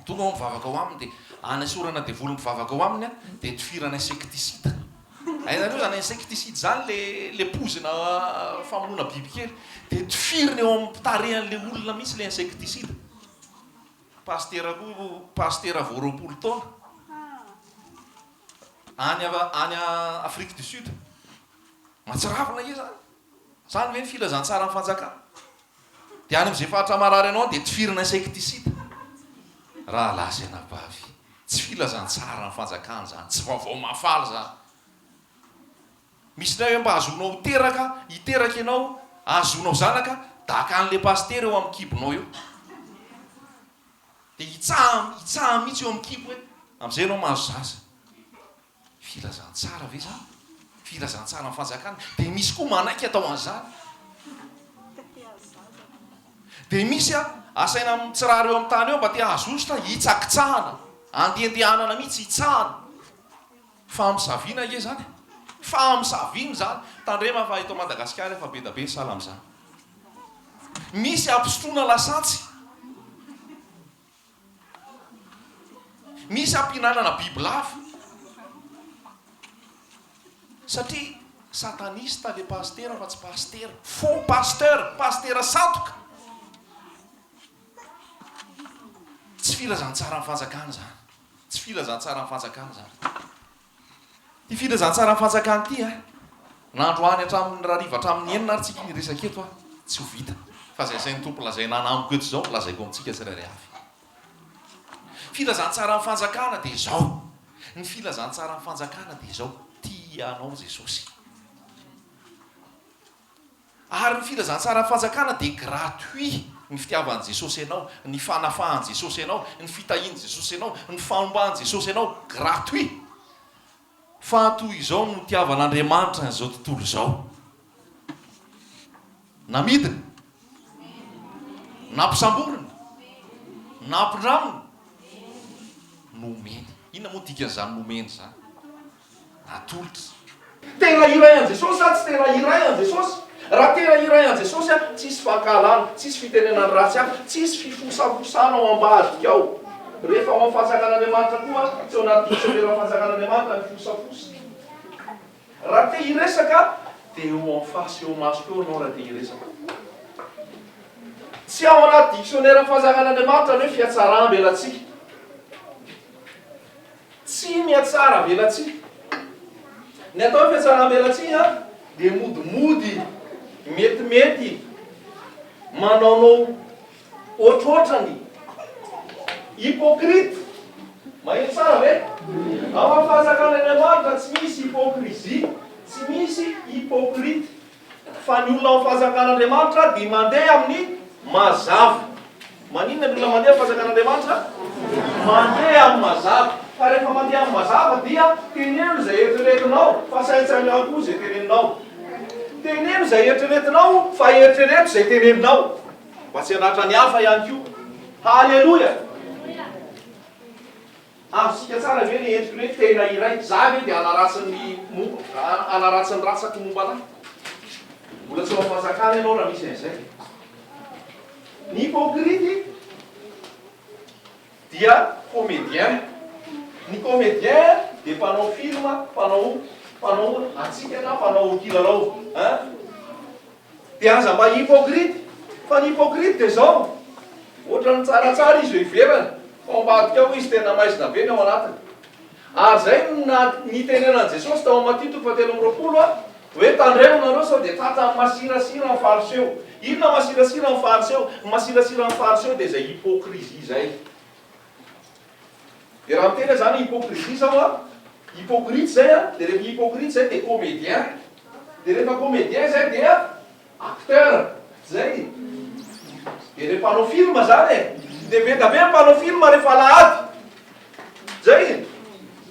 Tonga ao mivavaka ao aminy dia anasorana devoly mivavaka ao aminy dia tifirana insektisida. Hainareo zany insektisida zany le pozina famonoana bibikely dia tifirina eo amin'ny tarehan'le olona mihitsy le insektisida. Pastera vao 20 taona any Afrique du Sud. Matsiravina izy zany. Zany hoe ny filazantsara amin'ny fanjakana. Dia any amin'izay faritra marary anao dia tifirina insektisida. Raha lasaina bavy. Tsy filazantsara amin'ny fanjakana zany. Tsy vaovao mafaly zany. Misy ndray hoe mba azonao hiteraka ianao, azonao zanaka, daka an'le pastera eo amin'ny kibonao eo. Dia hitsaha mihitsy eo amin'ny kibo hoe amin'izay ianao mahazo zaza. Filazantsara ve zany? Filazantsara amin'ny fanjakana. Dia misy koa manaiky atao an'izany. Dia misy asaina mitsirary eo amin'ny tany eo mba te ahazosotra hitsakitsahana. Andiandianana mihitsy hitsahana. Famisaviana ie zany. Famisaviana zany. Tandrema fa eto Madagasikara efa be da be sala amin'izany. Misy ampisotroana lasantsy. Misy ampinanana bibilafy. Satria satanista le pastera fa tsy pastera. Faux pasteur, pastera santoka. Tsy filazantsara amin'ny fanjakana zany. Tsy filazantsara amin'ny fanjakana zany. Ty filazantsara amin'ny fanjakana ty nandro any hatramin'ny rariva hatramin'ny enina ary tsika niresaka eto tsy ho vita. Fa zay ny tompo lazaina anamiko eto zao, lazaiko amintsika tsirairay avy. Filazantsara amin'ny fanjakana dia izao. Ny filazantsara amin'ny fanjakana dia izao. Tianao Jesosy. Ary ny filazantsara amin'ny fanjakana dia gratuit. Ny fitiavan'i Jesosy ianao, ny fanafahan'i Jesosy ianao, ny fitahian'i Jesosy ianao, ny fanomban'i Jesosy ianao, gratuit. Fa toy izao no tiavan'Andriamanitra n'izao tontolo izao. Namidina, nampisamborina, nampindramina, nomeny. Inona moa dikan'izany nomeny zany? Natolotra. Tena iray an' Jesosy sa tsy tena iray an' Jesosy? raha tena iray an Jesosy a tsisy fahakalana, tsisy fitenenany ratsy ahy, tsisy fifosafosana ao ambadika ao. Rehefa ao amin'ny fanjakan'Andriamanitra koa tsy ao anaty fitsonera fanjakan'Andriamanitra ny fosafosa. Raha te hiresaka dia eo amin'ny fasy eo masoko eo anao raha te hiresaka. Tsy ao anaty dictionnaire fanjakan'Andriamanitra hoe fiatsaram-belatsika. Tsy miatsara velatsika. Ny atao hoe fiatsaram-belatsika dia modimody, metimety, manaonao ohatrohatrany, hipokrity. Maheno tsara ve? Ao amin'ny fanjakan'Andriamanitra tsy misy hipokrizia, tsy misy hipokrity. Fa ny olona amin'ny fanjakan'Andriamanitra dia mandeha amin'ny mazava. Maninona ny olona mandeha amin'ny fanjakan'Andriamanitra? Mandeha amin'ny mazava. Fa rehefa mandeha amin'ny mazava dia teneno izay eritreretinao, fa saintsaina koa izay teneninao. Teneno izay eritreretinao, fa eritrereto izay teneninao. Mba tsy hanatra ny hafa ihany koa. Halleloja! Amintsika tsara ve ny endriko hoe tena iray, za ve dia anaratsiny ratsako momba anahy. Mbola tsy mafanjakana ianao raha misy an'izay. Ny hypocrite dia comédien. Ny comédien dia mpanao film, mpanao atsika na mpanao kilalao. Dia aza mba hypocrite. Fa ny hypocrite dia zao. Ohatrany tsaratsara izy eo ivelany. Fa ambadika ao izy tena maizina be ny ao anatiny. Ary zay ny tenenan Jesosy tao amin'ny Matio 7:20 hoe tandremo nareo sao dia tratra masirasira ny fariseo. Inona masirasira ny fariseo? Masirasira ny fariseo dia izay hypocrisie zay. Dia raha miteny zany hypocrisie zao a, hypocrite zay a, dia rehefa hypocrite zay dia comédien. Dia rehefa comédien zay dia acteur. Zay. Dia rehefa mpanao film zany e. Dia be da be mpanao film rehefa alahady. Zay.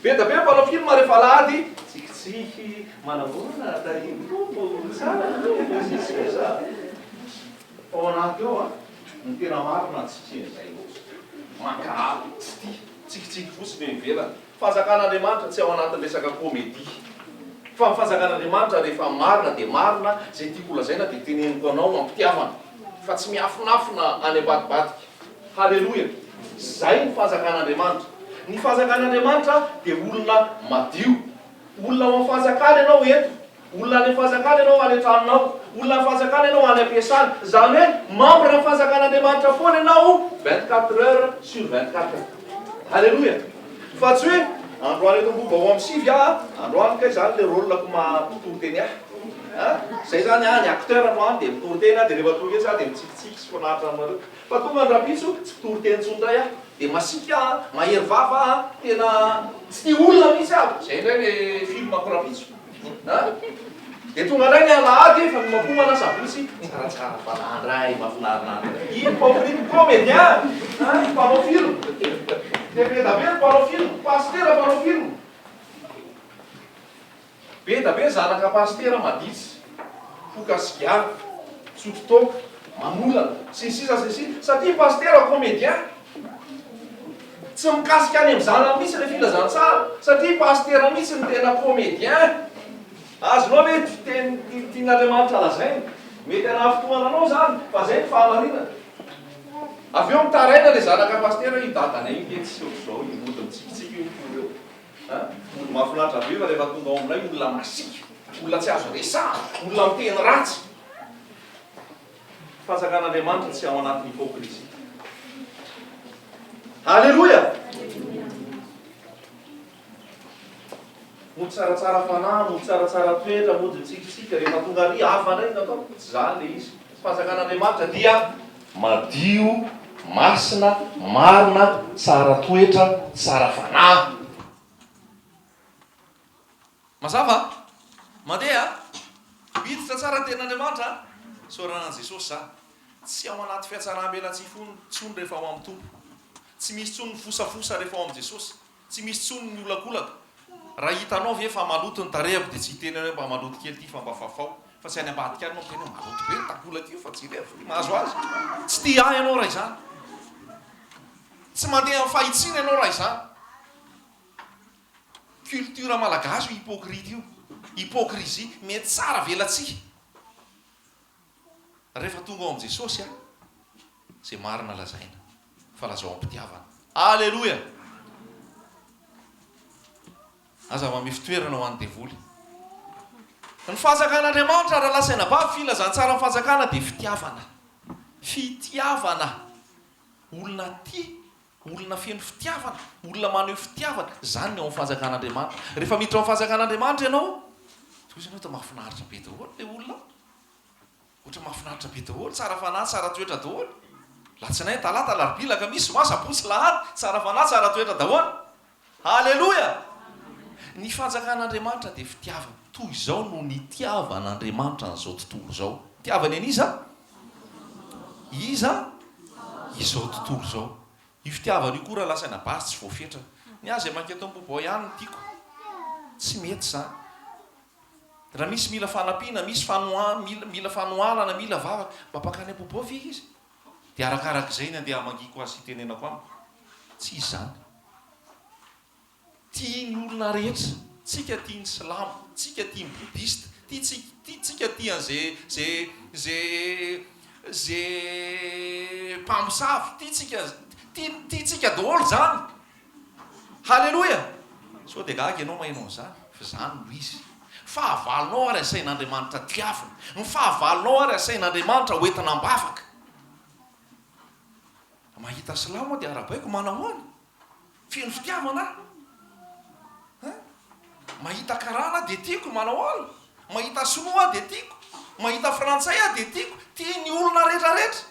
Be da be mpanao film rehefa alahady. Tsikitsiky, manavona, tarimo, tsara, zay. Ao anaty eo a, ny tena marina tsikitsiky zay. Maka tsy tia. Tsikitsiky fotsiny ivelany. Fanjakan'Andriamanitra tsy ao anatin'ny resaka comédie. Fa ny fanjakan'Andriamanitra rehefa marina dia marina, zay tiako lazaina dia teneniko anao ampitiavana. Fa tsy miafinafina any ambadibadika. Halleloja. Zay ny fanjakan'Andriamanitra. Ny fanjakan'Andriamanitra dia olona madio. Olona amin'ny fanjakana ianao eto. Olona any fanjakana ianao any an-tranonao. Olona amin'ny fanjakana ianao any am-piasana. Zany hoe membre ny fanjakan'Andriamanitra foana ianao 24 heures sur 24. Halleloja. Fa tsy hoe androany eto mboba ao amin'ny sivy androany kay zany le rôlako matoriteny ahy. Zay zany ny acteur androany dia mitoriteny dia rehefa tonga eto dia mitsikitsiky sy fanaritra aminareo. Fa tonga ny rapitso tsy mitoriteny tsondray ahy. Dia masika, mahery vava, tena tsy tia olona mihitsy aho. Zay indray le filmako rapitso. Dia tonga indray ny alahady fa nomapomana sabotsy tsaratsara fanandray mahafinarina. Hypocrite comédien, mpanao film. Dia be da be mpanao film, pastera mpanao film. Be da be zanaka pastera maditsy, fokasigara, tsototoko, mamolana, sisisa. Satria pastera comédien. Tsy mikasika any amin'ny zanany mihitsy le filazana tsara. Satria pastera mihitsy ny tena comédien. Azonao hoe tian'Andriamanitra lazainy. Mety anaha-fotoana anao zany, fa zay ny fahamarinana. Avy eo mitaraina le zanaka pastera io dadanay io dia tsy zao mody mitsikitsiky io eo. Mody mahafinaritra be fa rehefa tonga ao aminay olona masika, olona tsy azo resahana, olona miteny ratsy. Fanjakan'Andriamanitra tsy ao anatin'ny hypocrisie. Halleloja! Mody tsaratsara fanahy, mody tsaratsara toetra, mody mitsikitsika, rehefa tonga ary hafa indray natao. Tsy zany le izy. Fanjakan'Andriamanitra dia madio, masina, marina, tsara toetra, tsara fanahy. Mazava? Mandeha? Miditra tsara ny ten'Andriamanitra? Soranan'i Jesosy zany. Tsy ao anaty fiatsaram-belantsifony rehefa ao amin'ny tompo. Tsy misy tsony ny fosafosa rehefa ao amin'ny Jesosy. Tsy misy tsony ny olakolaka. Raha hitanao ve fa maloto ny tarehako dia tsy hiteny hoe mba maloto kely ty fa mba fafao. Fa tsy any ambadika any no tena maloto be ny takolaka io fa tsy rehefa mahazo azy. Tsy tia ahy ianao raha izany. Tsy mandeha amin'ny fahitsina ianao raha izany. Culture malagasy io hypocrite io. Hypocrisie mety tsara velatsika. rehefa tonga ao am' Jesosy a zay marina lazaina fa lazao am-pitiavana. Alleloia. Aza mame fitoerana ho an'ny devoly. Ny fahazakan'Andriamanitra raha lasaina bavy filazantsara ny fahazakana dia fitiavana. Fitiavana. Olona tia, olona feno fitiavana, olona maneho fitiavana, zany ny ao amin'ny fahazakan'Andriamanitra. Rehefa miditra ao amin'ny fahazakan'Andriamanitra ianao, toy izany ohatra mahafinaritra be daholo ilay olona. Ohatra mahafinaritra be daholo, tsara fanahy, tsara toetra daholo. Latsinainy, talata, alarobia, alakamisy, zoma, sabotsy, lahady, tsara fanahy, tsara toetra daholo. Alleloia. Ny fahazakan'Andriamanitra dia fitiavana. Toy izao no nitiavan'Andriamanitra n'izao tontolo izao. Tiavany an'iza? Iza? Izao tontolo izao. Io fitiavana io koa raha lasaina basy tsy voafetra. Ny azy manketo am-bobao ihany no tiako. Tsy mety zany. Raha misy mila fanampiana, misy mila fanohanana, mila vavaka, mampakany am-bobao ve izy? Dia arakarak'izay ny andeha mangiko azy itenenako amiko. Tsy izany. Tia ny olona rehetra, tsika tia ny silamo, tsika tia ny bodista, tsika tia zay mpamosavy, tsika daholo zany. Halleloia. So dia gaga ianao mahainao an'izany, fa zany no izy. Fahavalonao ary asain'Andriamanitra tiavina. Ny fahavalonao ary asain'Andriamanitra hoentina ambavaka. Mahita silamo dia arabaiko manahoana? Feno fitiavana. Mahita karana dia tiako manahoana? Mahita sinoa dia tiako. Mahita frantsay dia tiako. Tia ny olona rehetrarehetra.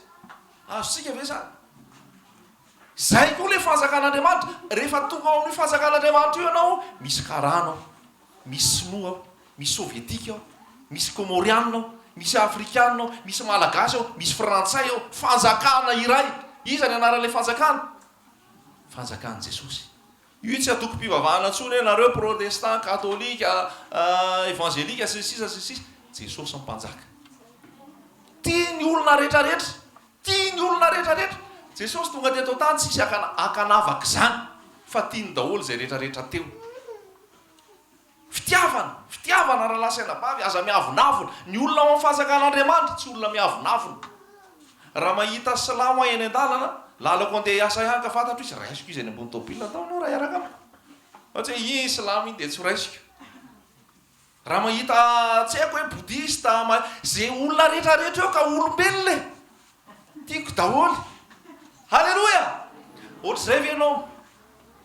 Azontsika ve zany? Zay koa ilay fahazakan'Andriamanitra. Rehefa tonga ao amin'ny fahazakan'Andriamanitra io ianao, misy karana ao, misy sinoa ao, misy sovietika ao, misy komoriana ao, misy afrikana ao, misy malagasy ao, misy frantsay ao. Fanjakana iray. Iza ny anaran'ilay fanjakana? Fanjakan'i Jesosy. Io tsy atoko mpivavahana ntsony nareo protestant, katolika, evangelika, sisa. Jesosy mpanjaka. Tia ny olona rehetrarehetra. Tia ny olona rehetrarehetra. Jesosy tonga teto tany tsisy akanavaka zany, fa tia ny daholo izay rehetrarehetra teo. Fitiavana. Fitiavana raha lasaina bavy, aza miavonavona. Ny olona ao amin'ny fahazakan'Andriamanitra tsy olona miavonavona. Raha mahita silamo eny an-dalana, lalako andeha hiasa ihany ka fantatro izy raisiko izy any ambony tômôbilina ataonao raha iaraka amiko. Ohatra hoe i silamo iny dia tsy raisiko. Raha mahita tsy haiko hoe bodista, zay olona rehetrarehetra eo ka olombelona. Tiako daholo. Halleloia. Ohatr'izay ve ianao?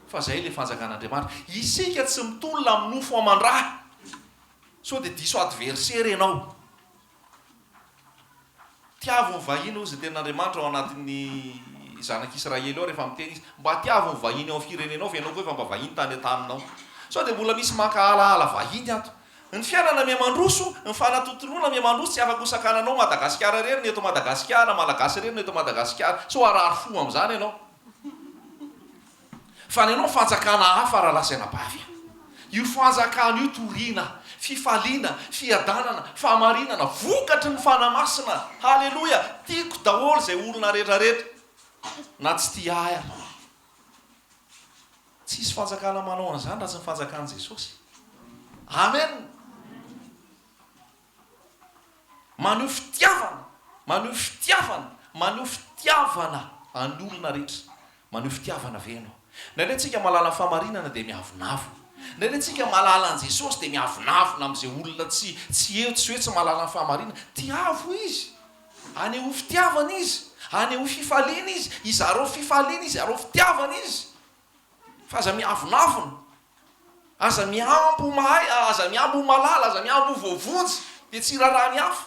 Fa zay ilay fanjakan'Andriamanitra. Isika tsy mitolona amin'ny nofo aman-draha. So dia diso adversaire ianao. Tiavo ny vahiny ozy tenin'Andriamanitra ao anatin'ny zanak'Israely ao rehefa miteny izy, mba tiavo ny vahiny ao amin'ny firenenao, ianao koa efa mba vahiny tany an-taninao. So dia mbola misy makaalaala vahiny ato. Ny fiainana miamandroso, ny fanatontoloana miamandroso tsy afaka hosakananao Madagasikara rery ny eto Madagasikara, Malagasy rery ny eto Madagasikara. So arary fo amin'izany ianao. Fa ny ianao fanjakana hafa raha lasaina bavy. Io fanjakana io toriana, fifaliana, fiadanana, fahamarinana, vokatry ny fanamasina. Halleloia. Tiako daholo izay olona rehetrarehetra. Na tsy tia ahy ary. Tsisy fanjakana manao an'izany raha tsy ny fanjakan'i Jesosy. Amen. Maneho fitiavana, maneho fitiavana, maneho fitiavana any olona rehetra. Maneho fitiavana ve ianao? Ndraindray tsika malala fahamarinana dia miavonavona. Ndraindray tsika malala an' Jesosy dia miavonavona amin'izay olona tsy hoe tsy malala ny fahamarinana. Tiavo izy. Aneho fitiavana izy. Aneho fifaliana izy. Izareo fifaliana izy, areo fitiavana izy. Fa aza miavonavona. Aza miambo mahay, aza miambo malala, aza miambo voavonjy, dia tsy raharaha ny hafa.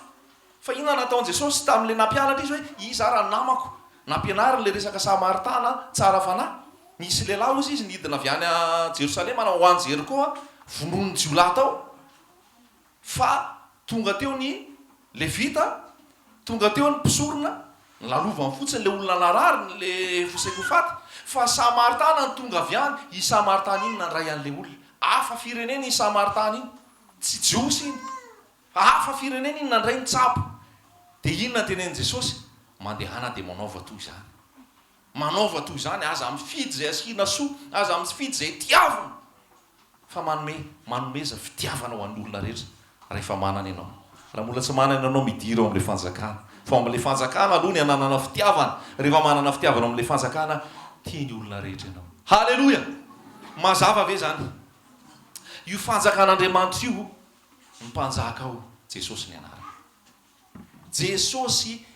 Fa inona nataon'i Jesosy tamin'ilay nampianatra izy hoe iza raha namako. Nampianariny ilay resaka Samaritana tsara fanahy. Nisy lehilahy ozy izy nidina avy any a Jerosalema ho any Jeriko, vonon'ny jiolahy tao. Fa tonga teo ny Levita, tonga teo ny mpisorona, lalovany fotsiny ilay olona narary, ilay fosaikofaty. Fa Samaritana ny tonga avy any, i Samaritana iny nandray an'ilay olona. Hafa firenena i Samaritana iny, tsy jiosy iny. Hafa firenena iny nandray ny tsapo. Dia inona tenen'i Jesosy? Mandehana dia manaova toy izany. Manaova toy izany, aza mifidy izay asiana soa, aza mifidy izay tiavina. Fa manomeza fitiavana ho an'ny olona rehetra rehefa manana ianao. raha mbola tsy manana anao midira ao amin'ilay fanjakana fa amin'ilay fanjakana aloha ny ananana fitiavana rehefa manana fitiavana amin'ilay fanjakana tiany olona rehetra ianao. Halleloia. Mazava ve zany io fanjakan'Andriamanitra io ny mpanjaka ao Jesosy ny anarany. Jesosy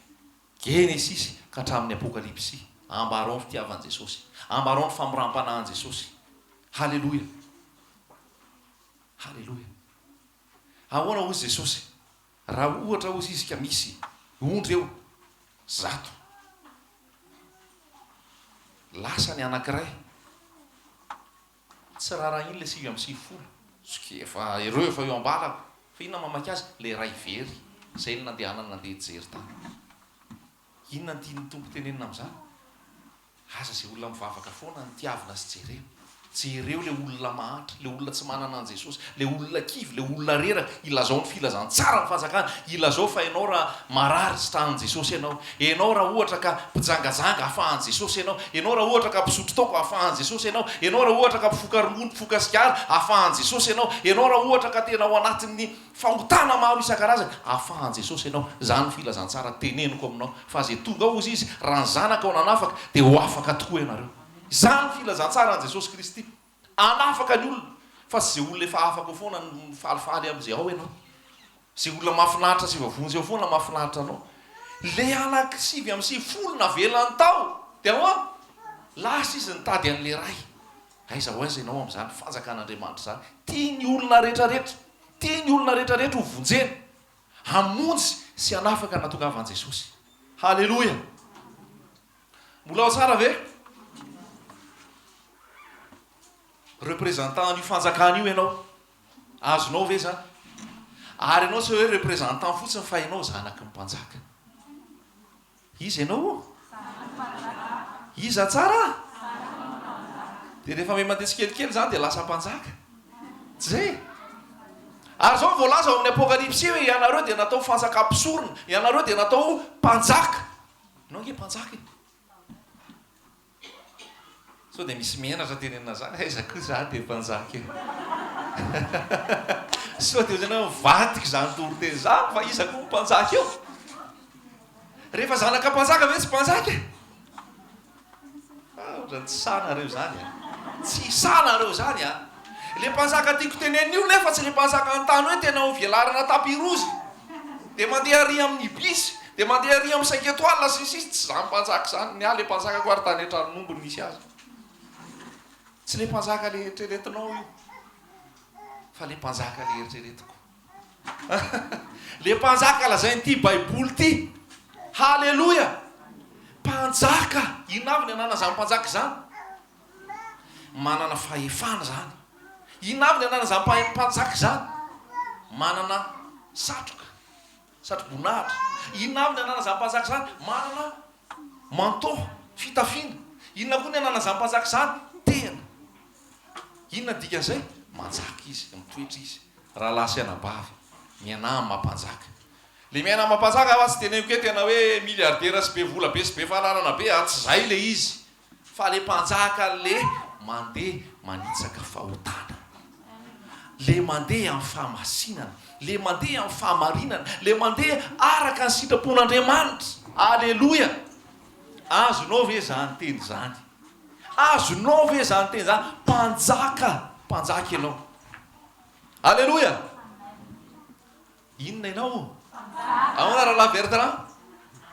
Genesisy ka hatramin'ny Apokalipsy ambarao ny fitiavan'i Jesosy, ambarao ny famoram-panahin'i Jesosy. Halleloia. Halleloia. Ahoana ozy Jesosy raha ohatra ozy izy ka misy ondry eo 100 lasany anankiray tsy raha iny le 9 efa ireo efa eo ambalako fa inona mamaky azy le ray very zay ny nandehanana nandeha jery tany. Inona ny tiany tompo tenenina amin'izany? Aza zay olona mivavaka foana ny tiavina sy jereo. Jereo le olona mahantra, le olona tsy manana an Jesosy, le olona kivy, le olona reraka, ilazao ny filazany tsara ny fanjakana, ilazao fa ianao raha marary sy trahan'i Jesosy ianao, ianao raha ohatra ka mpijangajanga ahafahan'i Jesosy ianao, ianao raha ohatra ka mpisotro toko ahafahan'i Jesosy ianao, ianao raha ohatra ka mpifoka ronono, mpifoka sigara ahafahan'i Jesosy ianao, ianao raha ohatra ka tena ao anatin'ny fahotana maro isan-karazany ahafahan'i Jesosy ianao. Zany filazany tsara teneniko aminao fa zay tonga ao izy izy raha ny zanaka ao nanafaka dia ho afaka tokoa ianareo. Zany filazantsara ny Jesosy Kristy anafaka ny olona fa tsy zay olona efa afaka foana ny falifaly amin'izay ao ianao, zay olona mahafinaritra sy vavonjy eo foana mahafinaritra anao. Le anaky 9 navelany tao dia ahoana lasa izy nitady an'le ray. Aiza ho aiza ianao amin'izany fanjakan'Andriamanitra zany. Tia ny olona rehetrarehetra, tia ny olona rehetrarehetra ho vonjena hamonjy sy anafaka natongavan'i Jesosy. Halleloia. Mbola ao tsara ve? Représentant io fanjakana io ianao azonao ve zany? Ary ianao tsy hoe représentant fotsiny fa ianao zanaky ny mpanjaka. Iza ianao? Iza tsara? Dia rehefa me mandeha tsikelikely zany dia lasa mpanjaka. Tsy zay? Ary zao voalaza ao amin'ny Apokalipsy hoe ianareo dia natao fanjakam-pisorona, ianareo dia natao mpanjaka. Ianao nge mpanjaka. So dia misy menatra tenenina zany, aiza koa zany dia mpanjaka. So dia ianao mivadika zany toriteny zany fa iza koa mpanjaka eo. Rehefa zanaka mpanjaka ve tsy mpanjaka? Ohatrany tsy sanareo zany a. Tsy sanareo zany a. Le mpanjaka tiako tenenina io nefa tsy le mpanjaka an-tany hoe tena ho velarana tapirozy dia mandeha ary amin'ny bisy dia mandeha ary amin'ny 5 étoiles sy sisy. Tsy zany mpanjaka zany. Ny le mpanjaka ko ary tany an-tranonombony misy azy. Tsy le mpanjaka le eritreretinao io fa le mpanjaka le eritreretiko. Le mpanjaka lazainy ty baiboly ty. Halleloia. Mpanjaka inona avy ny anana zany mpanjaka zany? Manana fahefana zany. Inona avy ny anana zany mpanjaka zany? Manana satroka, satroboninahitra. Inona avy ny anana zany mpanjaka zany? Manana manteau, fitafiana. Inona koa ny anana zany mpanjaka zany? Tena. Inona dikan'izay? Manjaka izy, mitoetra izy. Raha lasa anabavy miana mampanjaka. Le miana mampanjaka fa tsy teneniko hoe tena hoe miliardera sy be vola be sy be fahalalana be, tsy zay le izy. Fa le mpanjaka le mandeha manitsaka fahotana, le mandeha amin'ny fahamasinana, le mandeha amin'ny fahamarinana, le mandeha araka ny sitrapon'Andriamanitra. Alleloia. Azonao ve zany teny zany? Azonao ve zany teny zany? Mpanjaka, mpanjaka ianao. Alleloia. Inona ianao? Ahoana rahalahy Bertrand?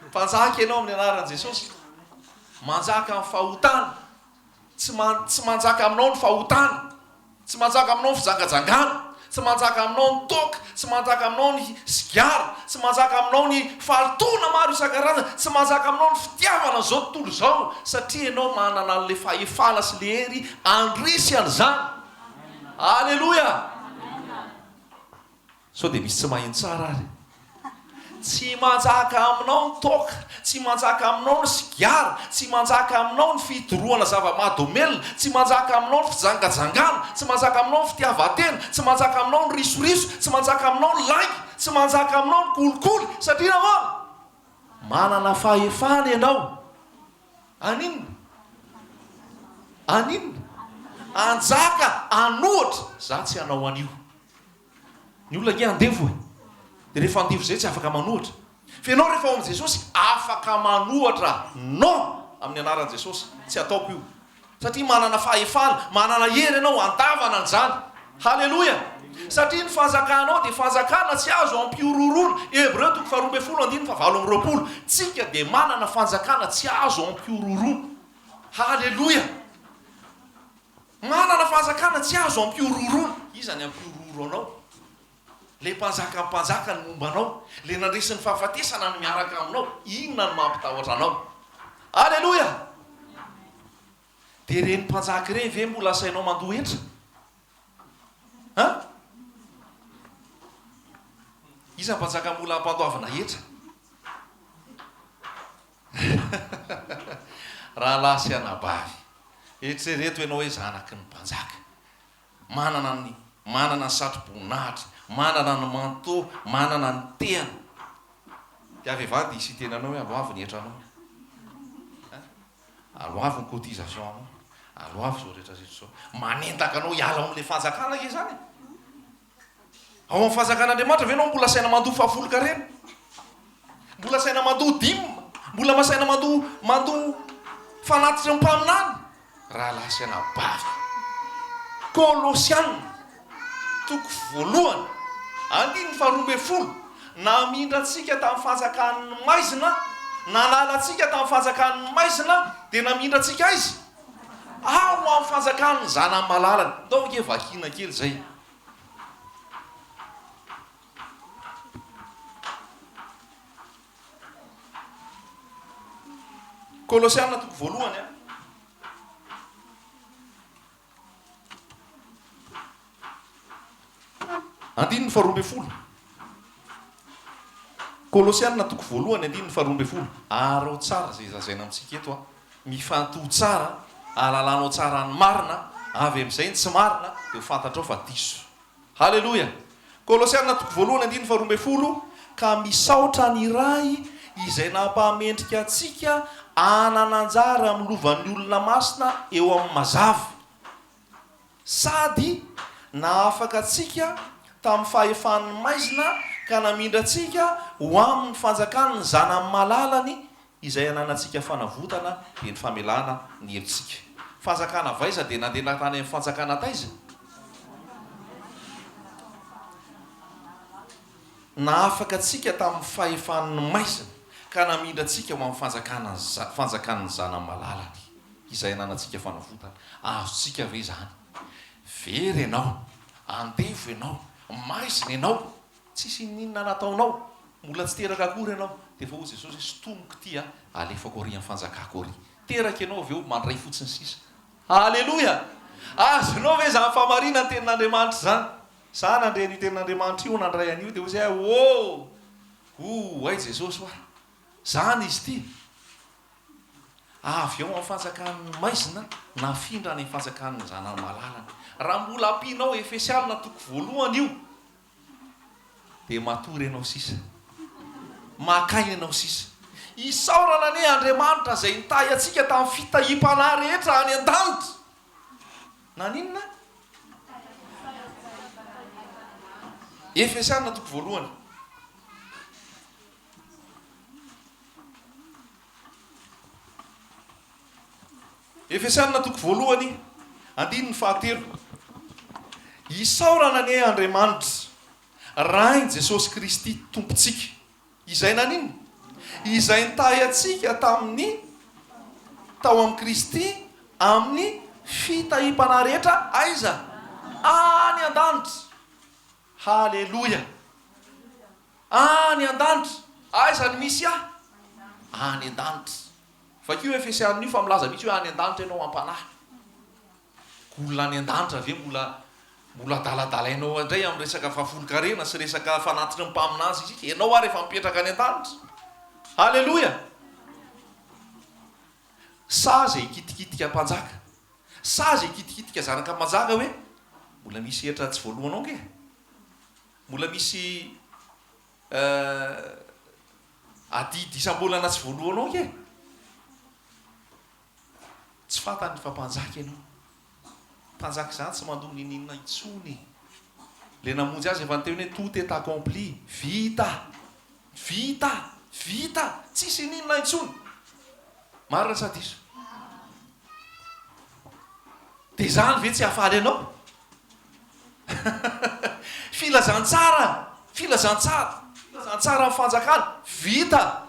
Mpanjaka ianao amin'ny anaran'i Jesosy. Manjaka amin'ny fahotana. Tsy manjaka aminao ny fahotana, tsy manjaka aminao ny fijangajangana, tsy manjaka aminao ny toka, tsy manjaka aminao ny sigara, tsy manjaka aminao ny fahaltona maro isan-karazany, tsy manjaka aminao ny fitiavana zao tontolo zao, satria ianao manana an'le fahefana sy le hery andrisy an'izany. Alleloia. So dia misy tsy maheno tsara ary. Tsy manjaka aminao ny toka, tsy manjaka aminao ny sigara, tsy manjaka aminao ny fitoroana zava-mahadomelona, tsy manjaka aminao ny fijangajangana, tsy manjaka aminao ny fitiavatena, tsy manjaka aminao ny risoriso, tsy manjaka aminao ny langy, tsy manjaka aminao ny kolikoly, satria nahoana? Manana fahefana ianao. Aninona? Aninona? Anjaka, anohatra. Za tsy hanao an'io. Ny olona nge andefo e. dia rehefa andivo zay tsy afaka manohatra fa ianao rehefa ao amin'i jesosy afaka manohatra non amin'ny anaran'i jesosy tsy ataoko io satria manana fahefana manana hery ianao andavana an'izany halleloia satria ny fanjakanao dia fanjakana tsy azo ampiororona Hebreo 12:20 tsika dia manana fanjakana tsy azo ampiororona halleloia manana fanjakana tsy azo ampiororona izany ampiororo anao le mpanjaka ny mombanao le nandresin'ny fahafatesana ny miaraka aminao inona ny mampitahotra anao halleloia dia reny mpanjaka reny ve mbola sainao mandoa etra iza mpanjaka mbola ampandoavana etra raha lasy anabavy eritrereto ianao hoe zanaky ny mpanjaka manana ny satroboninahitra manana ny manteau manana ny tehana dia vehivavy isy tenanao hoe aloavy ny etranao aloavy ny cotisation anao aloavy zao rehetrarehetra zao manentaka anao hiala amin'le fanjakana ke zany ao amin'ny fanjakan'Andriamanitra ve anao mbola saina mandoa fahafoloka reny mbola saina mandoa dimy mbola masaina mandoa fanatitra ny mpaminany raha lasy anabavy Kolosianina 2:12 namindrantsika tamin'ny fanjakan'ny maizina nanalatsika tamin'ny fanjakan'ny maizina dia namindrantsika izy ao amin'ny fanjakan'ny zanany malalany donc vakina kely zay Kolosianina 2:12 andininy 12 Kolosianina 2:12 andininy 12 arao tsara zay zazaina amintsika eto mifantohy tsara alalanao tsara ny marina avy amin'izay ny tsy marina dia fantatrao fa diso halleloia Kolosianina 2:12 andininy 12 ka misaotra ny ray izay nampahamendrika atsika anananjara amin'ny lovan'ny olona masina eo amin'ny mazava sady naafaka atsika tamin'ny fahefan'ny maizina ka namindrantsika ho amin'ny fanjakany ny zanany malalany izay ananatsika fanavotana dia ny famelana ny helotsika fanjakana vaiza dia nandeha tany amin'ny fanjakana taiza naafaka atsika tamin'ny fahefan'ny maizina ka namindrantsika ho amin'ny fanjakan'ny zanany malalany izay ananatsika fanavotana azotsika ve zany very ianao andevo ianao maizina ianao tsisy ninona nataonao mbola tsy teraka akory ianao dia fa ho jesosy sotomoko ty alefako ary amin'ny fanjakako ary teraka ianao avy eo mandray fotsiny sisa halleloia azonao ve zany famarina ny tenin'Andriamanitra zany za nandre ny tenin'Andriamanitra io nandray an'io dia ho zay ay jesosy hoa zany izy ty avy eo amin'ny fanjakan'ny maizina nafindra ny fanjakan'ny zanany malalany raha mbola ampianao Efesianina 2:1 io dia matory ianao sisa makay ianao sisa isaorana ane Andriamanitra zay nitahy atsika tamin'ny fitahim-panahy rehetra any an-danitra naninona Efesianina 2:1 Efesianina 2:1 andininy 7 isaorana ane Andriamanitra rainy Jesosy Kristy tompontsika izay naninona izay nitahy atsika tao amin'ny Kristy amin'ny fitahim-panahy rehetra aiza any an-danitra halleloia any an-danitra aiza ny misy any an-danitra fakio Efesianina io fa milaza mihitsy hoe any an-danitra ianao ampanahy olona any an-danitra ave mbola daladalainao indray amin'ny resaka fahafolo-karena sy resaka fanatitra ny mpaminazy izy ianao rehefa mipetraka any an-danitra halleloia sazy ikitikitika mpanjaka sazy ikitikitika zanaka manjaka hoe mbola misy hetra tsy voalohanao nge mbola misy adidy isam-bolana tsy voalohanao ke tsy fantany fa mpanjaka ianao mpanjaka zany tsy mandoa nininona itsony le namonjy azy efa nyteny hoe tout est accompli, vita tsisy ninona intsony, marina sady iso. De zany ve tsy hafaly anao? filazantsara amin'ny fanjakana vita.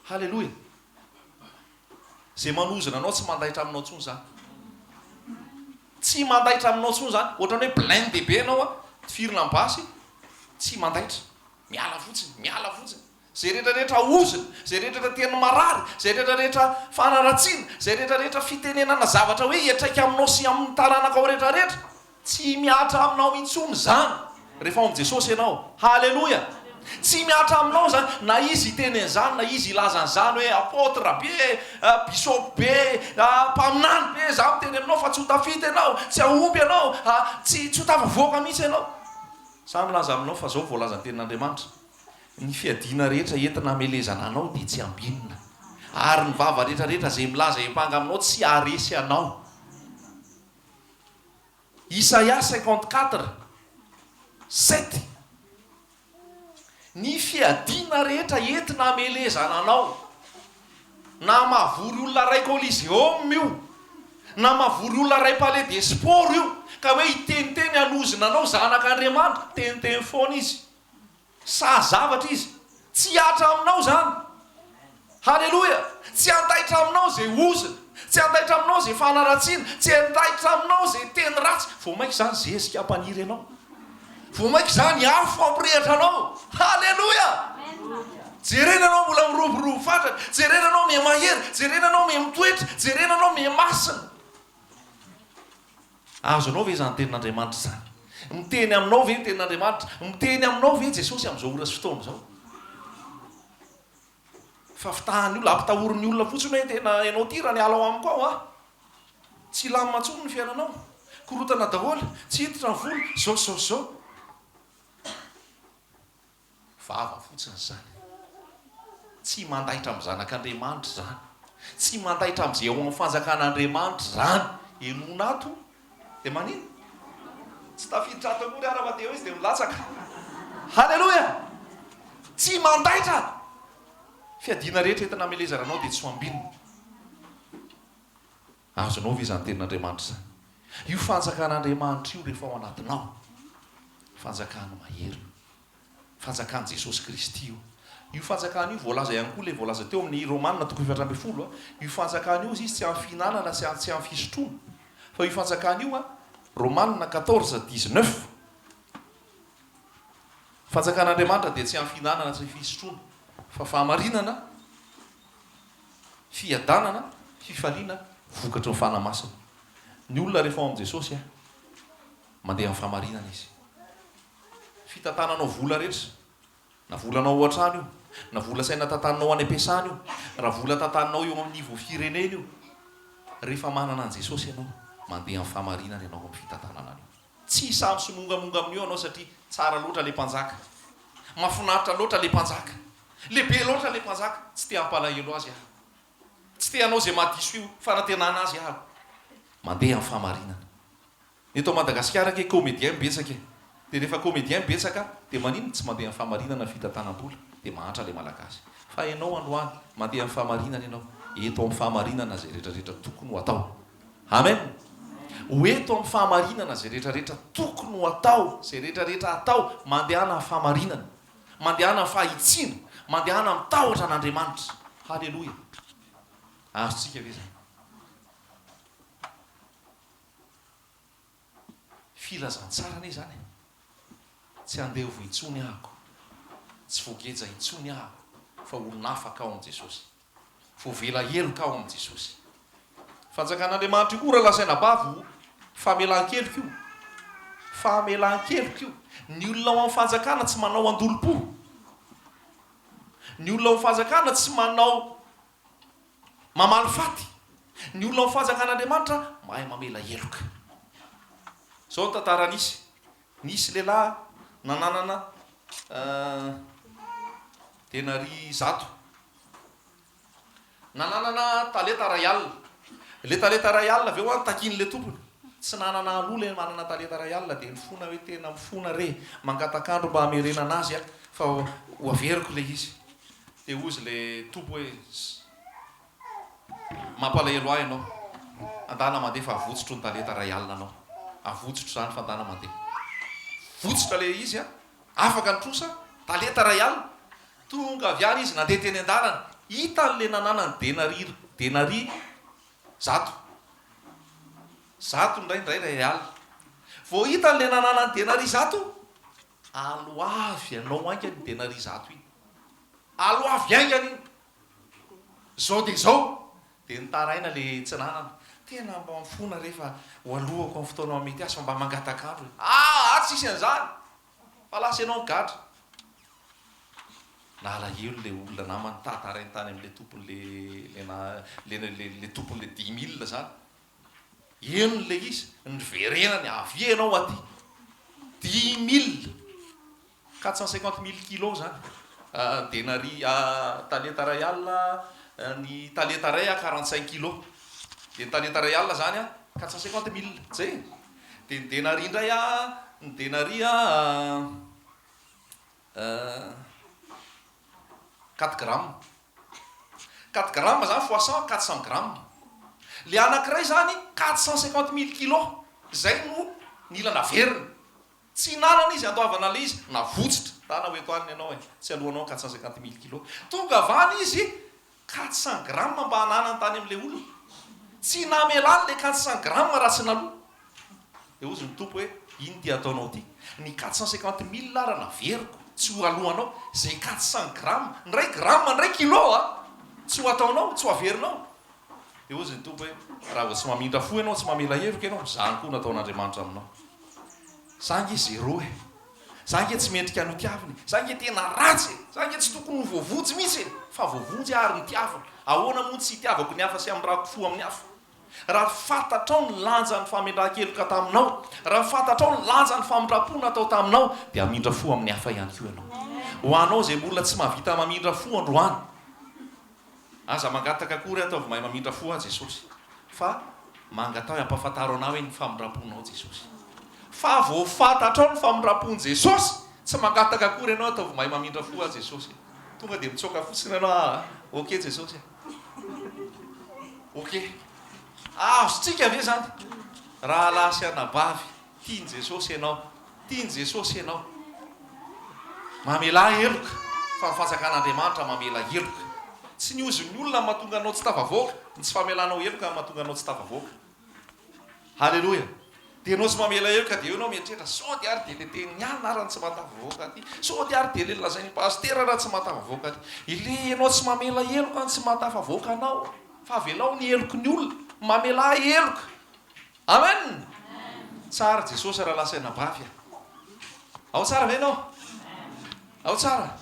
Halleloja. Zay manozana anao tsy mandaitra aminao tsony zany, tsy mandaitra aminao tsony zany. Ohatrany hoe blinde be anao a, firina amin'ny basy tsy mandaitra, miala fotsiny. Zay rehetrarehetra ozina, zay rehetrarehetra teny marary, zay rehetrarehetra fanaratsiana, zay rehetrarehetra fitenenana zavatra hoe hiatraika aminao sy amin'ny taranakao rehetrarehetra, tsy miatra aminao intsony zany rehefa ao am' Jesosy ianao. Halleloja. Tsy miatra aminao zany, na izy iteneny zany, na izy ilazany zany hoe apôtre be, bisop be, mpaminany be, za miteny aminao fa tsy ho tafity ianao, tsy ahompy ianao, tsy ho tafavoaka mihitsy ianao. Sa milaza aminao fa zao voalaza ny tenin'Andriamanitra, ny fiadiana rehetra entina hamelezana anao dia tsy ambinina, ary ny vava rehetrarehetra zay milaza impanga aminao tsy haresy anao. Isaia 54:7. Ny fiadiana rehetra entina hamelezana anao, na mahavory olona ray Coliseum io, na mahavory olona ray Palais des Sports io, ka hoe iteniteny anozina anao zanak'Andriamanitra, teniteny foana izy, sa zavatra izy, tsy atra aminao zany. Halleloja. Tsy andaitra aminao zay ozina, tsy andaitra aminao zay fanaratsiana, tsy andaitra aminao zay teny ratsy. Vao maiky zany zezika ampaniry anao, vao maiky zany afo ampirehatra anao. Halleloja. Jerena anao mbola miroborobo fatratra, jerena anao me mahery, jerena anao me mitoetra, jerena anao me masina. Azonao ve zany tenin'Andriamanitra zany? Miteny aminao ve ny tenin'Andriamanitra? Miteny aminao ve Jesosy amin'izao ora sy fotoana zao? Fa fitahan'ny olona, ampitahorin'ny olona fotsiny hoe tena ianao ty raha niala ao amiko ao tsy lamina ntsony ny fiainanao, korotana daholo, tsy hiditra ny volo, zao. Vava fotsiny zany, tsy mandaitra amin'ny zanak'Andriamanitra zany, tsy mandaitra amin'izay ao amin'ny fanjakan'Andriamanitra zany. Enona ato de manino, tsy tafiditra ato akory ara-mate eo izy de milatsaka. Halleloja. Tsy mandaitra. Fiadiana rehetra entina hamelezana anao dia tsy ho ambinina. Azonao ve zany tenin'Andriamanitra zany? Io fanjakan'Andriamanitra io rehefa ao anatinao, fanjakana mahery, fanjakan'i Jesosy Kristy io. Io fanjakana io voalaza ihany koa le voalaza teo amin'ny Romanina 7:12. Io fanjakana io izy tsy amin'ny fihinanana, tsy amin'ny fisotroana, fa io fanjakana io Romanina 14:19. Fanjakan'Andriamanitra dia tsy amin'ny fihinanana, tsy fisotroana, fa fahamarinana, fiadanana, fifaliana, vokatry ny fanamasina. Ny olona rehefa ao am' Jesosy mandeha amin'ny fahamarinana izy. Fitantananao vola rehetra, na volanao ao an-trano io, na vola saina tantaninao any am-piasana io, raha vola tantaninao eo amin'ny niveau firenena io, rehefa manana an' Jesosy ianao, mandeha amin'ny fahamarinana ianao amin'ny fitantanana io. Tsy samy somongamonga amin'io anao satria tsara loatra le mpanjaka, mahafinaritra loatra le mpanjaka, lehibe loatra le mpanjaka, tsy te hampalahelo azy aho, tsy te hanao zay mahadiso io fanantenana azy aho. Mandeha amin'ny fahamarinana. Eto Madagasikara ke comédien betsaka e, de rehefa comédien betsaka de manino tsy mandeha amin'ny fahamarinana fitantanam-bola, de mahantra le malagasy. Fa ianao androany mandeha amin'ny fahamarinana ianao, eto amin'ny fahamarinana zay rehetrarehetra tokony ho atao. Amen. Hoeto amin'ny fahamarinana zay rehetrarehetra tokony ho atao, zay rehetrarehetra atao, mandehana amin'ny fahamarinana, mandehana amin'ny fahitsiana, mandehana amin'ny tahotra an'Andriamanitra. Halleloja. Azotsika ve zany? Filazantsara ane zany, tsy handeha ho intsony ahako, tsy voageja intsony aho, fa olona afaka ao am' Jesosy, voavela heloka ao am' Jesosy. Fanjakan'Andriamanitra io koa raha lasaina bavo, famelan-keloka io, famelan-keloka io. Ny olona ao amin'ny fanjakana tsy manao andolo-po, ny olona ao amin'ny fanjakana tsy manao mamaly faty, ny olona ao amin'ny fanjakan'Andriamanitra mahay mamela heloka. Zao ny tantara nisy lehilahy nananana denari 100, nananana talenta ray alina. Le talenta ray alina avy eo takin'le tompony, tsy nanana aloha le manana talenta ray alina dia nifona hoe tena mifona re mangatakandro mba hamerenana azy a fa ho averiko le izy dia ozy le tompo hoe mampalahelo ahy ianao andana mandeha fa avotsotro ny talenta ray alina anao avotsotro zany fa andana mandeha votsotra le izy a afaka nytrosa talenta ray alina tonga avy any izy nandeha teny an-dalana hita n'le nanana ny denari zato ndray ray alina vao hita n'le nanana ny denari zato alo avy ianao aingany denari zato iny alo avy aingany iny zao dia zao dia nitaraina le tsy nanana tena mba mifona rehefa hoalohako amin'ny fotoana mety azy fa mba mangatakandro atsy isy an'izany fa lasa ianao gadra nalahelo le olona namany tatarainy tany amin'le tompony le tompony le 10 000 zany eno le izy niverenany avy anao aty 10 450 000 kilos zany denari talenta ray alina ny talenta ray 45 kilos dia ny talenta ray alina zany 450 000 zay dia ny denari indray ny denari 4 grammes 4 grammes zany fois 100 400 grammes le anankiray zany 450 000 kilos zay no nila naverina tsy nanana izy andoavana le izy navotsotra tana hoe toaniny ianao e tsy alohanao 450 000 kilos tonga avany izy 400 grammes mba hananany tany amin'le olona tsy namelany le 400 grammes raha tsy naloha dia ozy ny tompo hoe iny ty ataonao ty ny 450 000 lara naveriko tsy ho alohanao zay 400 grammes ndray gramme ndray kilo tsy ho ataonao tsy ho averinao dia ozy ny tompo hoe raha vao tsy mamindra fo ianao tsy mamela hevika ianao zany koa nataon'Andriamanitra aminao zange zéro e zange tsy mendrika no tiaviny zange tena ratsy zange tsy tokony ho voavojy mihitsy fa voavojy ary ny tiaviny ahoana moa tsy hitiavako ny hafa sy amin'ny raha fo amin'ny hafa raha fantatrao ny lanja ny famendran-keloka taminao raha fantatrao ny lanja ny famindra-po natao taminao dia amindra fo amin'ny hafa ihany koa ianao ho anao zay olona tsy mahavita mamindra fo androany aza mangataka akory ataovy mahay mamindra fo a Jesosy fa mangatao hampafantaro anao hoe ny famindram-ponao Jesosy fa vao fantatrao ny famindram-pony Jesosy tsy mangataka akory ianao ataovy mahay mamindra fo a Jesosy tonga dia mitsoka fotsiny ianao ok Jesosy ok azotsika ave zany raha lasy anabavy tiany Jesosy ianao mamela heloka fa mifanjakan'Andriamanitra mamela heloka tsy ny ozon'ny olona mahatonga anao tsy tafavoaka ny tsy famelanao heloka mahatonga anao tsy tafavoaka halleloja dia anao tsy mamela heloka dia eo anao mieritreritra sao dia ary dia le teny ihany arany tsy mahatafavoaka ty sao dia ary dia le lazain'ny pastera raha tsy mahatafavoaka ty ile anao tsy mamela heloka ny tsy mahatafavoaka anao fa avelao ny heloky ny olona mamela heloka amen tsara Jesosy raha lasa anabavy ao tsara ve ianao ao tsara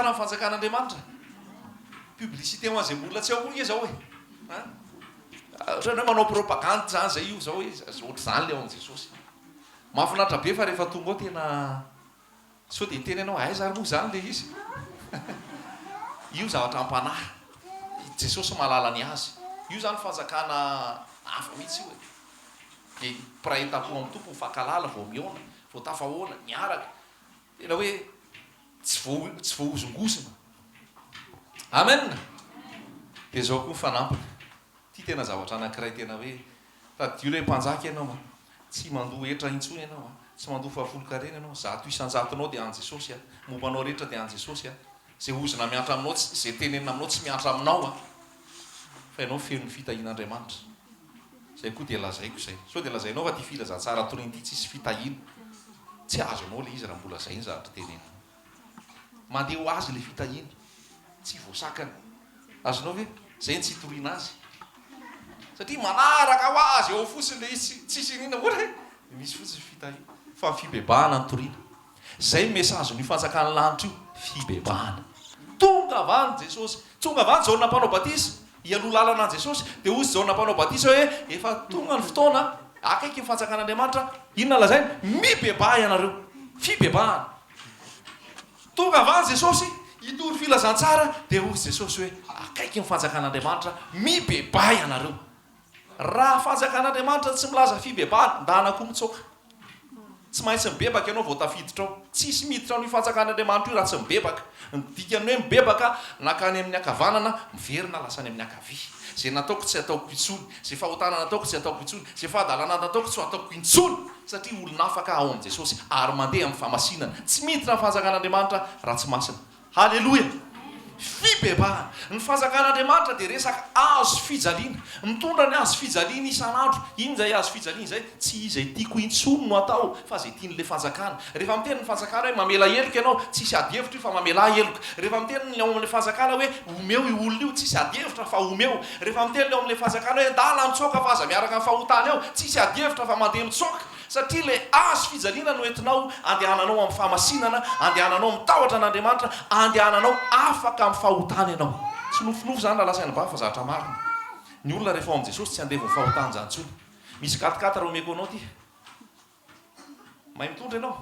ny fanjakan'Andriamanitra publicité ho an'izay olona tsy ao koa zao hoe ohatrany hoe manao propagande zany zay io zao hoe ohatr' zany le ao an' Jesosy mahafinaritra be fa rehefa tonga ao tena sao dia niteny ianao aiza ary moa zany le izy io zavatra ampanahy Jesosy mahalala ny azy io zany fanjakana hafa mihitsy io dia piraita-po amin'ny tompo mifankalala vao miona vao tafahoana miaraka tena hoe tsy voahozongosina amen dia zao koa mifanampina ty tena zavatra anankiray tena hoe tadio le mpanjaka ianao tsy mandoa etra intsony ianao tsy mandoa fahafolo-karena ianao zato isan-jatonao dia an Jesosy mombanao rehetra dia an Jesosy zay ozina miantra aminao zay tenenina aminao tsy miantra aminao fa ianao feno ny fitahian'Andriamanitra zay koa dia lazaiko zay sao dia lazainao fa ty filazantsara toriny ty tsisy fitahina tsy azonao le izy raha mbola zay ny zavatra tenenina mandeha ho azy le fitahina tsy voasakana azonao ve zay ny tsy hitoriana azy satria manaraka ho azy eo fotsiny le izy tsisy inina oatra misy fotsiny fitahina fa fibebahana ny toriana zay message ny fanjakan'ny lanitra io fibebahana tonga avany Jesosy tonga avany zao nampanao batisa ialoha lalana an Jesosy dia ozy zao nampanao batisa hoe efa tonga ny fotoana akaiky ny fanjakan'Andriamanitra inona lazainy mibebaha ianareo fibebahana tonga avany Jesosy hitory filazantsara dia ozy Jesosy hoe akaiky ny fanjakan'Andriamanitra mibebaha ianareo raha fanjakan'andriamanitra tsy milaza fibebahana ndana koa mitsoka tsy maintsy mibebaka ianao vao tafiditra ao tsisy miditra ao ny fanjakan'andriamanitra io raha tsy mibebaka nydikany hoe mibebaka nakany amin'ny akavanana miverina lasany amin'ny akavia zay nataoko tsy ataoko intsony zay fahotana nataoko tsy ataoko intsony zay fahadalana nataoko tsy ataoko intsony satria olona afaka ao am' jesosy ary mandeha amin'ny famasinana tsy miditra ny fanjakan'andriamanitra raha tsy masina halleloia fibebahana ny fanjakan'andriamanitra dia resaka azo fijaliana mitondra ny azo fijaliana isan'andro iny zay azo fijaliana zay tsy izay tiako intsony no atao fa zay tian'le fanjakana rehefa miteny ny fanjakana hoe mamela heloka ianao tsisy adihevitra io fa mamela heloka rehefa miteny ny ao amin'le fanjakana hoe omeo io olona io tsisy adihevitra fa omeo rehefa miteny ao amin'le fanjakana hoe ndala mitsoka fa aza miaraka amin'ny fahotany ao tsisy adihevitra fa mandeha mitsoka satria le azo fijaliana no entinao andehananao amin'ny fahamasinana andehananao mitahotra an'andriamanitra andehananao afaka amin'ny fahotany ianao tsy nofinofo zany lalasaina ba fa zatra marina ny olona rehefa ao am' jesosy tsy andeha vo fahotany zany tsony misy 4-4 omeko anao ty mahay mitondra ianao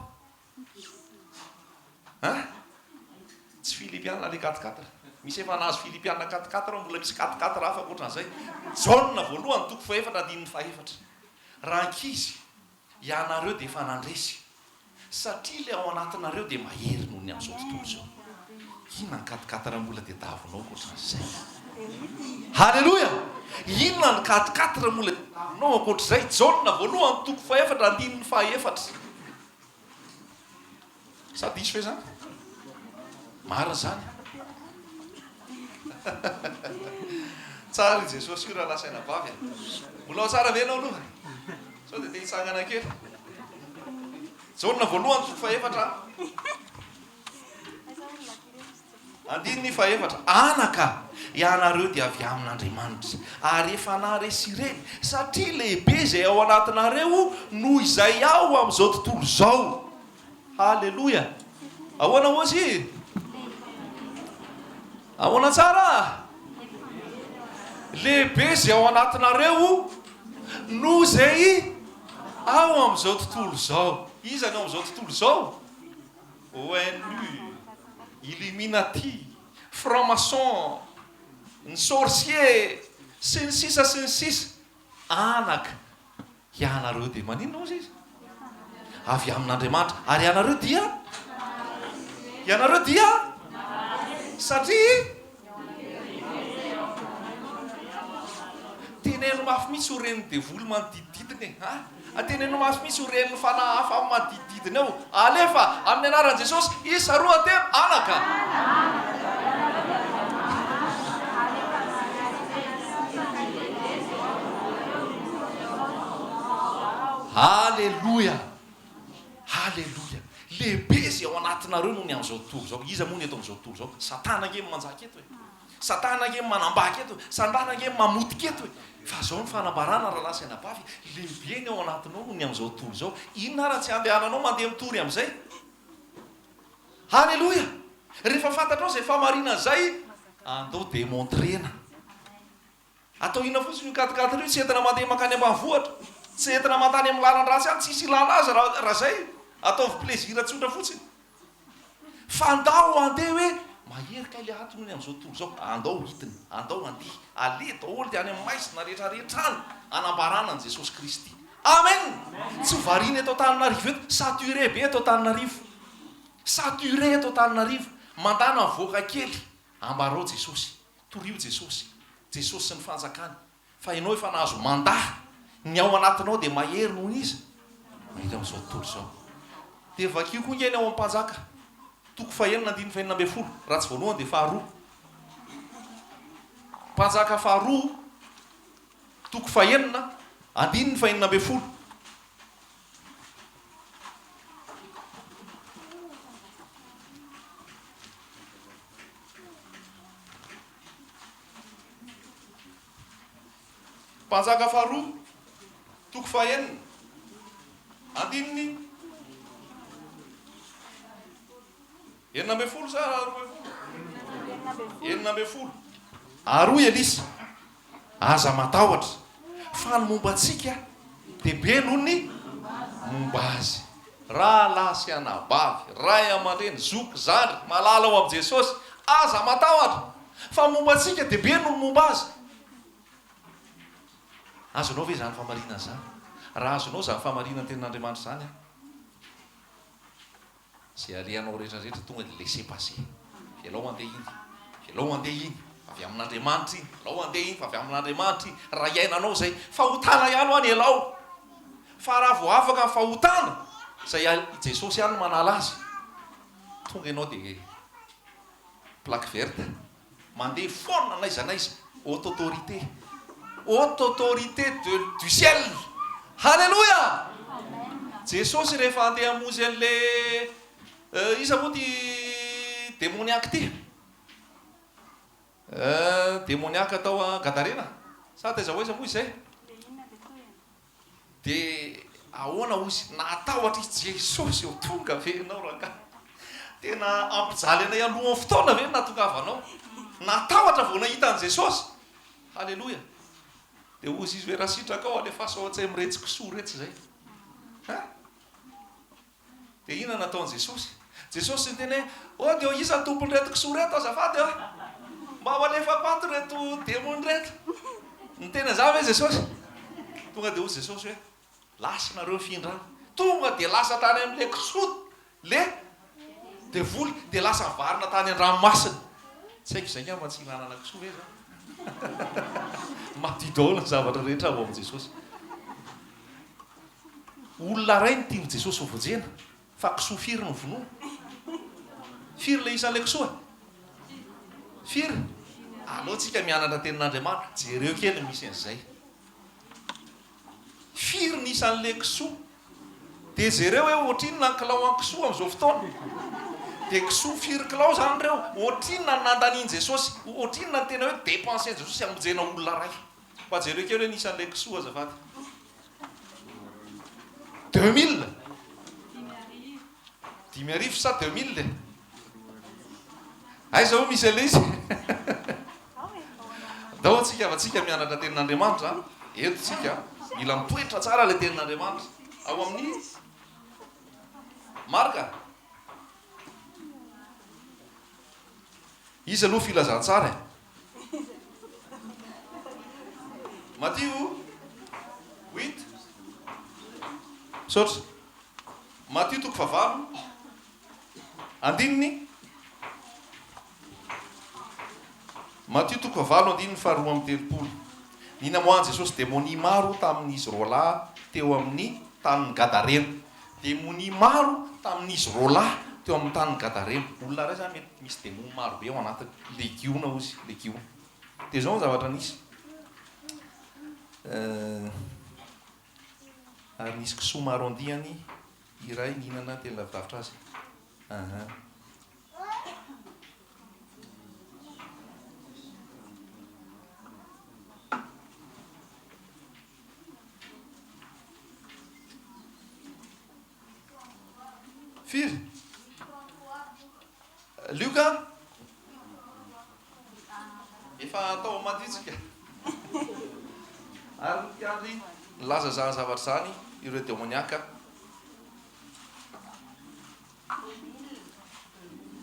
tsy filipiana le 4-4 misy efa nahazo filipiana 4-4 mbola misy 4-4 hafa koatran'izay jaune voalohany toko faefatra andininy faefatra raha ankizy ianareo dia efa nandresy satria le ao anatinareo dia mahery noho ny amin'izao tontolo zao inona ny 4-4 mbola dia davonao koatran'izay halleloia inona ny 4-4 mbola davonao akoatr'izay jaune voalohany toko faefatra andininy faefatra sady isy fe zany marina zany tsara i jesosy io raha lasaina vavy mbola ao tsara venao aloha sao dia te hitsangana kely jaune voalohany toko faefatra andininy faefatra anaka ianareo dia avy amin'andriamanitra ary efa naresireny satria lehibe zay ao anatinareo noho izay ao amin'izao tontolo zao halleloia ahoana ozy ahoana tsara lehibe zay ao anatinareo noho zay ao amin'izao tontolo zao izany ao amin'izao tontolo zao ONU Illuminati franc-maçon ny sorcier sy ny sisa anaka ianareo dia maninona ozy izy avy amin'andriamanitra ary ianareo dia satria teneno mafy misy ho reniny devoly manodidididiny ateneno mafy misy ho reniny fanahy hafa amin'ny manodidididiny ao alefa amin'ny anaran'i jesosy isa roa telo anaka halleloia halleloia lehibe zay ao anatinareo noho ny amin'izao tontolo zao iza moa ny eto amin'izao tontolo zao satana ngemy manjaka eto e satana ngemy manambaka eto satana ngemy mamotika eto e fa zao ny fanambarana raha lasaina bavy lehibe ny ao anatinao noho ny amin'izao tontolo zao inona raha tsy andehananao mandeha mitory amin'izay halleloia rehefa fantatrao zay famarina zay andao démontrena atao inona fotsiny io 4-4 io tsy entina mandeha makany ambanivohatra tsy entina mantany amin'ny lalan-drasy any tsisy ilana azy raha zay ataovy plaisir tsotra fotsiny fandao andeha hoe maherika ile ato noho ny amin'izao tontolo zao andao hitiny andao andeha ale daholo dia any amin'ny maisina rehetrarehetrany anambaranan'i jesosy kristy amen tsy variny eto Antananarivo eto saturé be eto Antananarivo saturé eto Antananarivo mandana voaka kely ambarao jesosy torio jesosy jesosy sy ny fanjakany fa ianao efa nahazo mandaha ny ao anatinao dia mahery noho izy mahita amin'izao tontolo zao dia vakio koa ngeny ao amin'ny mpanjaka toko fahenina andininy fahenina amby folo raha tsy voalohany dia faharoa mpanjaka faharoa toko fahenina andininy fahenina amby folo mpanjaka faharoa toko fahenina andininy enina amby folo sa enina amby folo aroa elisa aza matahotra fa ny momba atsika dia be noho ny momba azy raha lasy anabavy ray aman-dreny zoky zandry malala ao amin'i jesosy aza matahotra fa momba atsika dia be noho ny momba azy azonao ve zany famarinana zany raha azonao zany famarinana ten'andriamanitra zany a zay aleanao rehetrarehetra tonga de laisser passer velao andeha iny velao andeha iny avy amin'andriamanitra iny velao andeha iny fa avy amin'andriamanitra iny raha iainanao zay fahotana ihany ho any elao fa raha vo afaka ny fahotana zay Jesosy ihany manala azy tonga ianao de plaque verte mandeha foana n'aiza n'aiza haute autorité du ciel. Halleluja. Jesosy rehefa andeha hamonjy an'le isa moa ty démoniaque ty démoniaque atao Gadarena sa taiza hoaiza moa izay de ahoana ozy natahotra izy Jesosy eo tonga venao raka tena ampijaly anay alohan'ny fotoana ve natongavanao natahotra vao nahita an' Jesosy. Halleluja. De ozy izy hoe raha sitraka ao alefa sao an-tsay miretsy kisoa retsy zay de ina nataon' Jesosy. Jesosy ny tena hoe de isa tompony reto kisoa reto azafady mba ho alefa pato reto démony reto ny tena za ve Jesosy. Tonga de ozy Jesosy hoe lasa nareo findrany tonga de lasa tany amin'le kisoa le devoly de lasa varina tany an-dranomasina tsy haiko izay ngamba tsy hinanana kisoa ve za maty daholo ny zavatra rehetra ao am' Jesosy. Olona ray ny tiany Jesosy ho vonjena fa kisoa firy no vonoana firy le isan'le kisoa firy aleo tsika mianatra tenin'Andriamanitra jereo kely misy an'izay firy ny isan'le kisoa de jereo hoe ohatrinona ny kilao an kisoa am'izao fotoana de kisoa firy kilao zany reo ohatrinona ny nandaniany Jesosy ohatrinona ny tena hoe dépense an Jesosy amonjena olona ray fa jereo kely hoe nisan'le kisoa azafady 2000 dimy arivo sa 2000 aiza ho misy ale izy dao tsika afatsika mianatra tenin'Andriamanitra eto tsika mila mitoetra tsara le tenin'Andriamanitra ao amin'ny Marka izy aloha filazantsara Matthieu 8 misaotra Matthieu toko favalo andininy Matthieu toko favalo andininy faharoa amby telopolo nina moany Jesosy démonie maro tamin'izy roalahy teo amin'ny tanin'ny Gadarena démonie maro tamin'izy roalahy teo amin'ny tanin'ny Gadarena olona ray zany mety misy démon maro be ao anaty legiona ozy legiona de zao ny zavatra nisy ary nisy kisoa maro andihany iray nihinana tena lavidavitra azy firy Luka efa atao maditsika ary tiany laza zany zavatra zany ireo démoniaka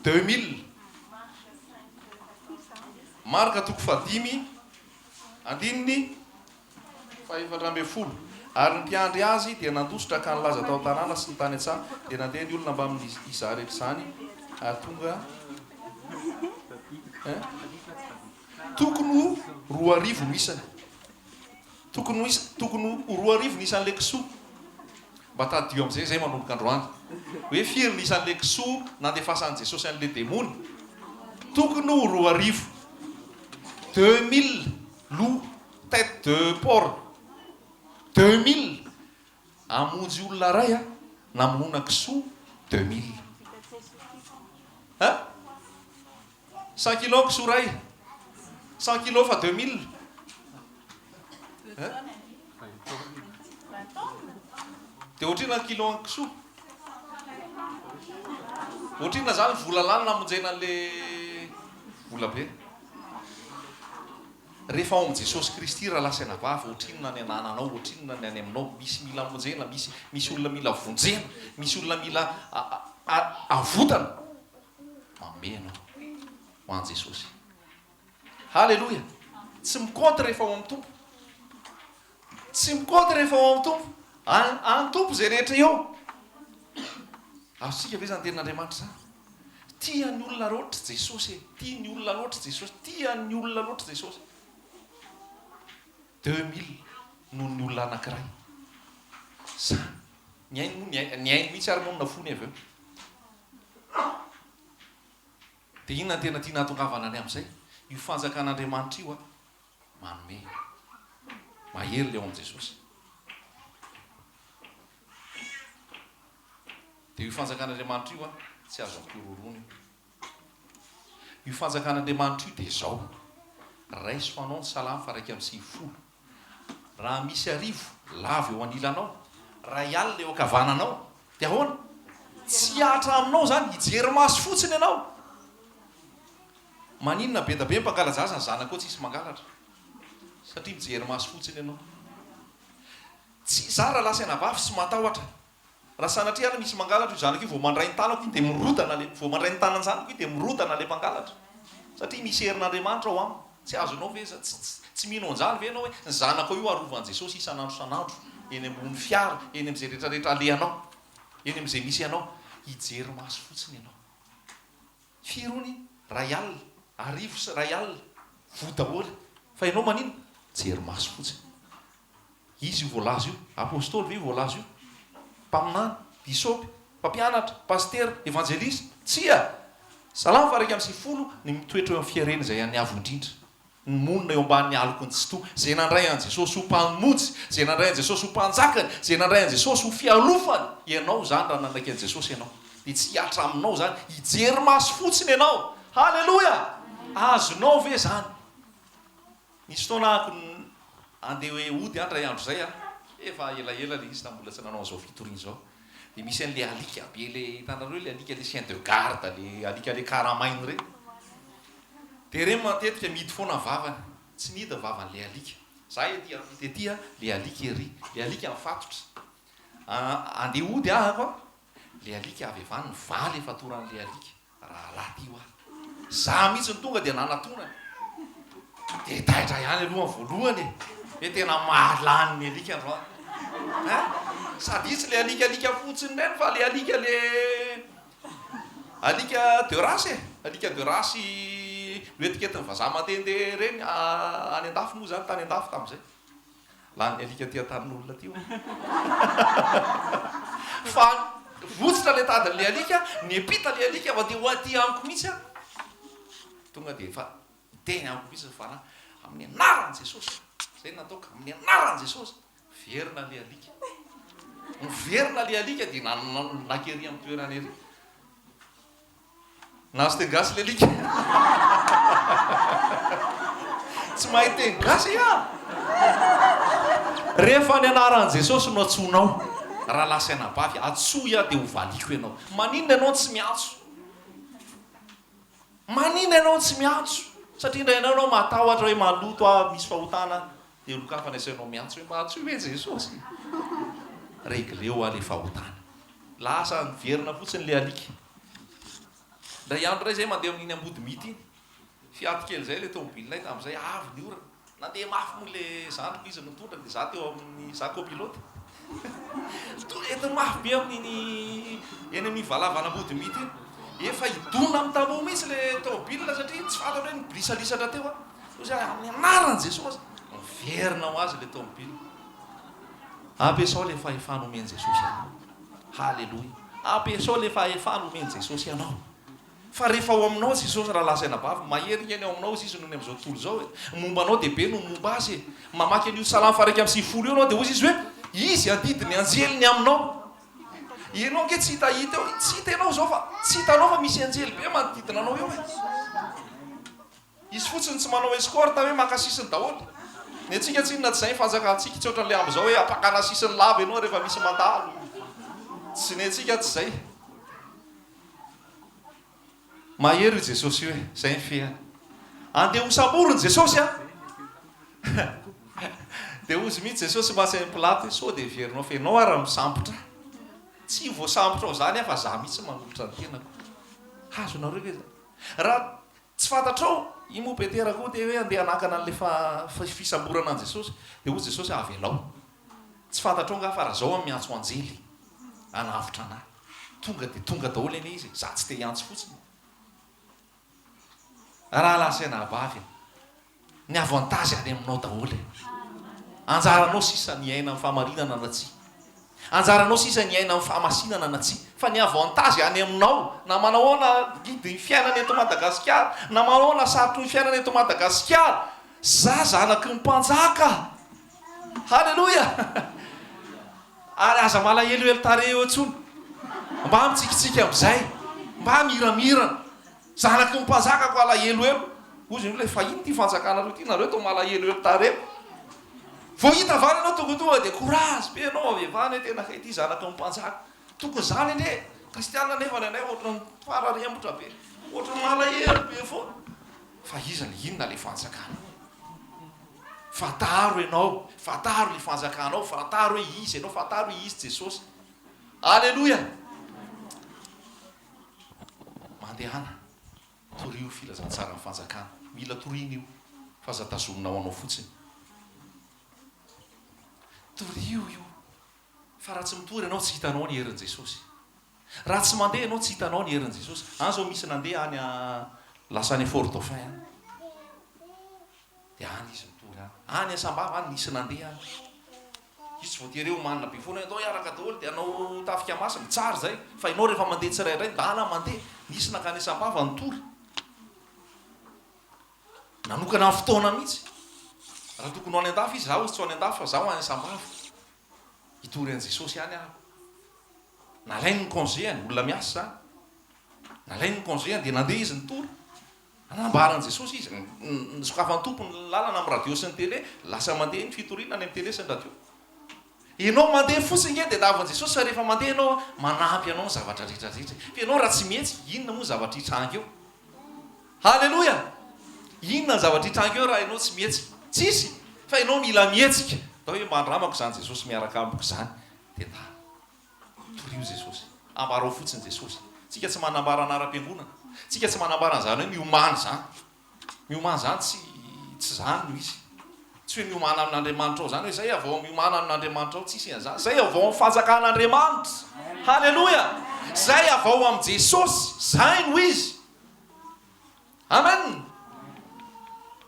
2000 Marka toko fadimy andininy faefatra amby folo ary ny mpiandry azy dia nandositra ka nylaza tao tanàna sy ny tany an-tsaha dia nandeha ny olona mba amin'ny iza rehetra zany ary tonga tokony 2,000 no isany tokony 2,000 ny isan'le kisoa mba tadio am'izay zay manomboka androany hoe firy ny isan'le kisoa nandefasan'i Jesosy an'le démony tokony 2,000 2000 loup tête de porc 2000 amonjy olona ray namonona kisoa 2000 100 kilo kisoa ray 100 kilo fa 2000 de ohatrina kilo an kisoa ohatrina zany vola lany namonjena an'le vola be rehefa ao am' Jesosy Kristy raha lasaina vava ohatrinona ny anananao ohatrinona ny any aminao misy mila monjena misy olona mila vonjena misy olona mila avotana mamenao ho an' Jesosy. Halleluja. Tsy mikontry rehefa ao amin'ny tompo tsy mikoty rehefa ao amin'ny tompo any tompo zay rehetra eo azosika ve zany tenin'andriamanitra zany tia ny olona loatra jesosy tia ny olona loatra jesosy tia ny olona loatra jesosy 2000 noho ny olona anankiray zany ny ainy mihitsy ary monina fony avy eo dia inona tena tia nahatongavana any amin'izay io fanjakan'andriamanitra io a manome mahery le ao amin'i jesosy dia io fanjakan'andriamanitra io a tsy azo ampirorona io fanjakan'andriamanitra io dia zao raiso anao ny salamy fa raiky amin'ny 50 raha misy arivo lava eo anilanao raha alina eo akavananao dia ahoana tsy atra aminao zany hijery maso fotsiny ianao maninona be da be mpangalajaza ny zanako tsy isy mangalatra satria mijery maso fotsiny ianao tsy zara lasaina vavy sy matahotra raha sanatria ana misy mangalatra io zanako io vao mandray ny tanako io dia mirodana le vao mandray ny tanany zanako io dia mirodana le mpangalatra satria misy herin'andriamanitra ao aminy tsy azonao ve tsy mino anjany ve anao hoe ny zanako io arovan'i jesosy isanandro sanandro eny ambony fiara eny amin'izay rehetrarehetra alehanao eny amin'izay misy anao hijery maso fotsiny ianao firony ray alina arivo sy ray alina vodaholy fa ianao manino jery maso fotsiny izy io voalaza io apôstôly ve io voalaza io mpaminany bisopy mpampianatra paster evangeliste tsia salama fa raiky amin'ny 50 ny mitoetra eo amin'ny fiarena izay any avo indrindra ny monina eo ambanin'ny aloko ny tsy to zay nandray an jesosy ho mpamonjy zay nandray an jesosy ho mpanjakany zay nandray an jesosy ho fialofany ianao zany raha nandraiky an jesosy ianao dia tsy hiatra aminao zany hijery maso fotsiny ianao halleloja azonao ve zany nisy fotoana andeha hoe ody andray andro zay a efa elaela le izy tambola tsy nanao zao fitoriny zao dia misy an'le alika be le hitanareo le alika le chien de garde le alika le karamainy reny dia reny matetika midy foana vavany tsy nida vavan'le alika za etya le alika ery le alika mifatotra andeha ody ahako le alika avy avany ny valy efa toran'le alika raha laty io ah za mihitsy ny tonga dia nanatonany dia taitra ihany aloha voalohany e tena mahalany ny alika androany sady itsy le alika fotsiny reny fa le alika de race alika de race loetiketiny vazaha mandehandeha reny any an-dafy moa zany tany an-dafy tamin'izay lany alika tia tanin'olona tyo fa votsitra le tadin'le alika ny epita le alika fa dia ho aty amiko mihitsy a tonga dia efa teny amiko mihitsy fa amin'ny anaran'i jesosy zay nataoko amin'ny anaran'i jesosy verina le alika miverina le alika dia nakery amin'ny toerana ery nazo tengasy le alika tsy mahay tengasy ia rehefa ny anaran'i jesosy no atsonao raha lasaina bavy atso ia dia ho valiko ianao maninona ianao tsy miantso maninona ianao tsy miantso satria indray ianao matahotra hoe maloto a misy fahotana dia lokafa ny asainao miantso hoe mahatso hoe jesosy regleo a le fahotana lasa niverina fotsiny le alika nday andro ray zay mandeha amin'iny ambody mity iny fiaty kely zay le tomobilinay tamin'izay avy ny orana nandeha mafy moa le zandriko izy nitondra dia za teo amin'ny za copilote entiny mafy be amin'iny eny amin'ny valavana ambody mity iny efa hidona amin'ny tamboho mihitsy le tomobilina satria tsy fantatra hoe nibrisalisatra teo a ozy amin'ny anaran'i jesosy miverina ho azy le tomobilina ampiasao le fahefana omeny jesosy ianao halleloja ampiasao le fahefana omeny jesosy ianao fa rehefa ao aminao jesosy raha lasaina bavy mahery ny any ao aminao izy nohony amin'izao tontolo zao hoe momba anao dia be no momba azy mamaky an'io salama fa raiky amin'ny 50 io anao dia ozy izy hoe izy adidiny anjeliny aminao ianao nke tsy hitahita eo tsy hitanao zao fa tsy hitanao fa misy anjely be manodidina anao eo e izy fotsiny tsy manao escorte hoe makasisiny daholo ny atsika tsy inona tsy zay fanjakantsika tsy ohatran'le ambo zao hoe ampakanasisiny lava ianao rehefa misy mandalo tsy ny atsika tsy zay mahery jesosy io hoe zay ny fehany andeha hosamborony jesosy a dia ozy mihitsy jesosy masainy pilato hoe sao dia verinao fa ianao ara misambotra tsy voasambotra ao zany a fa za mihitsy manolotra ny tenako hazonareo ve zany raha tsy fantatrao imoa petera koa dia hoe andeha anakana an'le fisamborana an' jesosy dia ozy jesosy avelao tsy fantatrao nga fa raha zao amin'ny antso anjely anavitra anahy tonga dia tonga daholo eny izy za tsy te hiantso fotsiny raha lasaina abavy ny avantage any aminao daholo anjaranao sisa ny aina amin'ny fahamarinana na tsia anjaranao sisa ny aina amin'ny fahamasinana na tsia fa ny avantage any aminao na manao na guide ny fiainana eto Madagasikara na manao na sarotro ny fiainana eto Madagasikara za zanaky ny mpanjaka halleloia ary aza malahelohelo tare eo antsony mba mitsikitsika amin'izay mba miramirana zanaky ny mpanjaka ko alahelohelo ozy le fa ino ty fanjakana ro ty nareo to malahelohelo tare vao hita vany anao tonga dia courage be anao avevany tena ty zanaky ny mpanjaka tokony zany ane kristianina nefa ny anay ohatrany fararembotra be ohatrany malahelo be foana fa izany inona le fanjakana fataro ianao fataro le fanjakanao fataro hoe izy ianao fataro hoe izy Jesosy alleloia mandehana torio filazantsara ny fanjakana mila toriana io fa za tazominao anao fotsiny torio io fa raha tsy mitory ianao tsy hitanao ny herin'i Jesosy raha tsy mandeha ianao tsy hitanao ny herin'i Jesosy any zao misy nandeha any lasa any Fort Dauphin any dia any izy mitory any Sambava any nisy nandeha any izy voatereo manina be foana ianao hiaraka daholo dia anao tafika masina tsara zay fa ianao rehefa mandeha tsirairay ndana mandeha nisy nakany Sambava nitory nanokana amin'ny fotoana mihitsy raha tokony ho any an-dafy izy zaho izy tsy ho any an-dafy fa zaho any Sambava hitory an' Jesosy any aho nalainy ny congé any olona miasa zany nalainy ny congé any dia nandeha izy nitory anambaran'i Jesosy izy nisokafany tompony lalana amin'ny radio sy ny télé lasa mandeha ny fitoriana any amin'ny télé sy ny radio ianao mandeha fotsiny dia lavan'i Jesosy fa rehefa mandeha ianao manampy anao ny zavatra rehetrarehetra fa ianao raha tsy mihetsy inona moa zavatra hitranga eo halleloia inona ny zavatra hitranga eo raha ianao tsy mihetsy tsisy fa ianao mila mihetsika atao hoe mandramako zany Jesosy miaraka amiko zany dia da torio Jesosy ambarao fotsiny Jesosy tsika tsy manambara anara-piangonana tsika tsy manambara an'izany hoe miomany zany tsy zany no izy tsy hoe miomana amin'Andriamanitra ao zany hoe zay avao miomana amin'Andriamanitra ao tsisy an'izany zay avao amin'ny fanjakan'Andriamanitra halleloia zay avao amin'i Jesosy zay no izy amen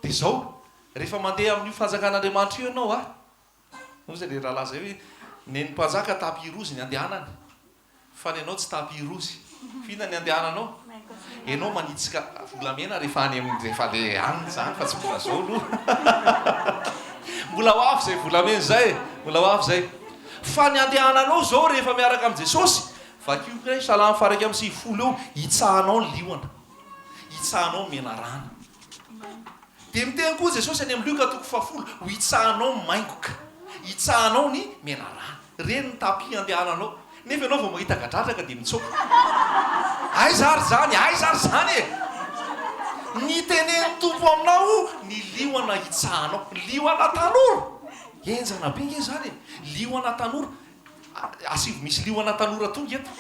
dia zao rehefa mandeha amin'io fanjakan'Andriamanitra io ianao no zay le rahalaza hoe neny mpanjaka tapirozy ny andehanany fa ny anao tsy tapirozy fina ny andehananao ianao manitsika volamena rehefa any rehefa le any zany fa tsy mbola zao aloha mbola ho avy zay volamena zay mbola ho avy zay fa ny andehananao zao rehefa miaraka amin'i Jesosy vakio salamy faraika amin'ny 20 eo hitsahanao ny liona hitsahanao mena rano dia miteny koa Jesosy any amin'ny Luka 10 ho hitsahanao maingoka hitsahanao ny mena rano reny ny tapi andehananao nefa ianao vao mahita gadradraka dia mitsoka ay zary zany e ny teneny tompo aminao ny liona hitsahanao liona tanora enjana be nge zany e liona tanora asivo misy liona tanora tonga eto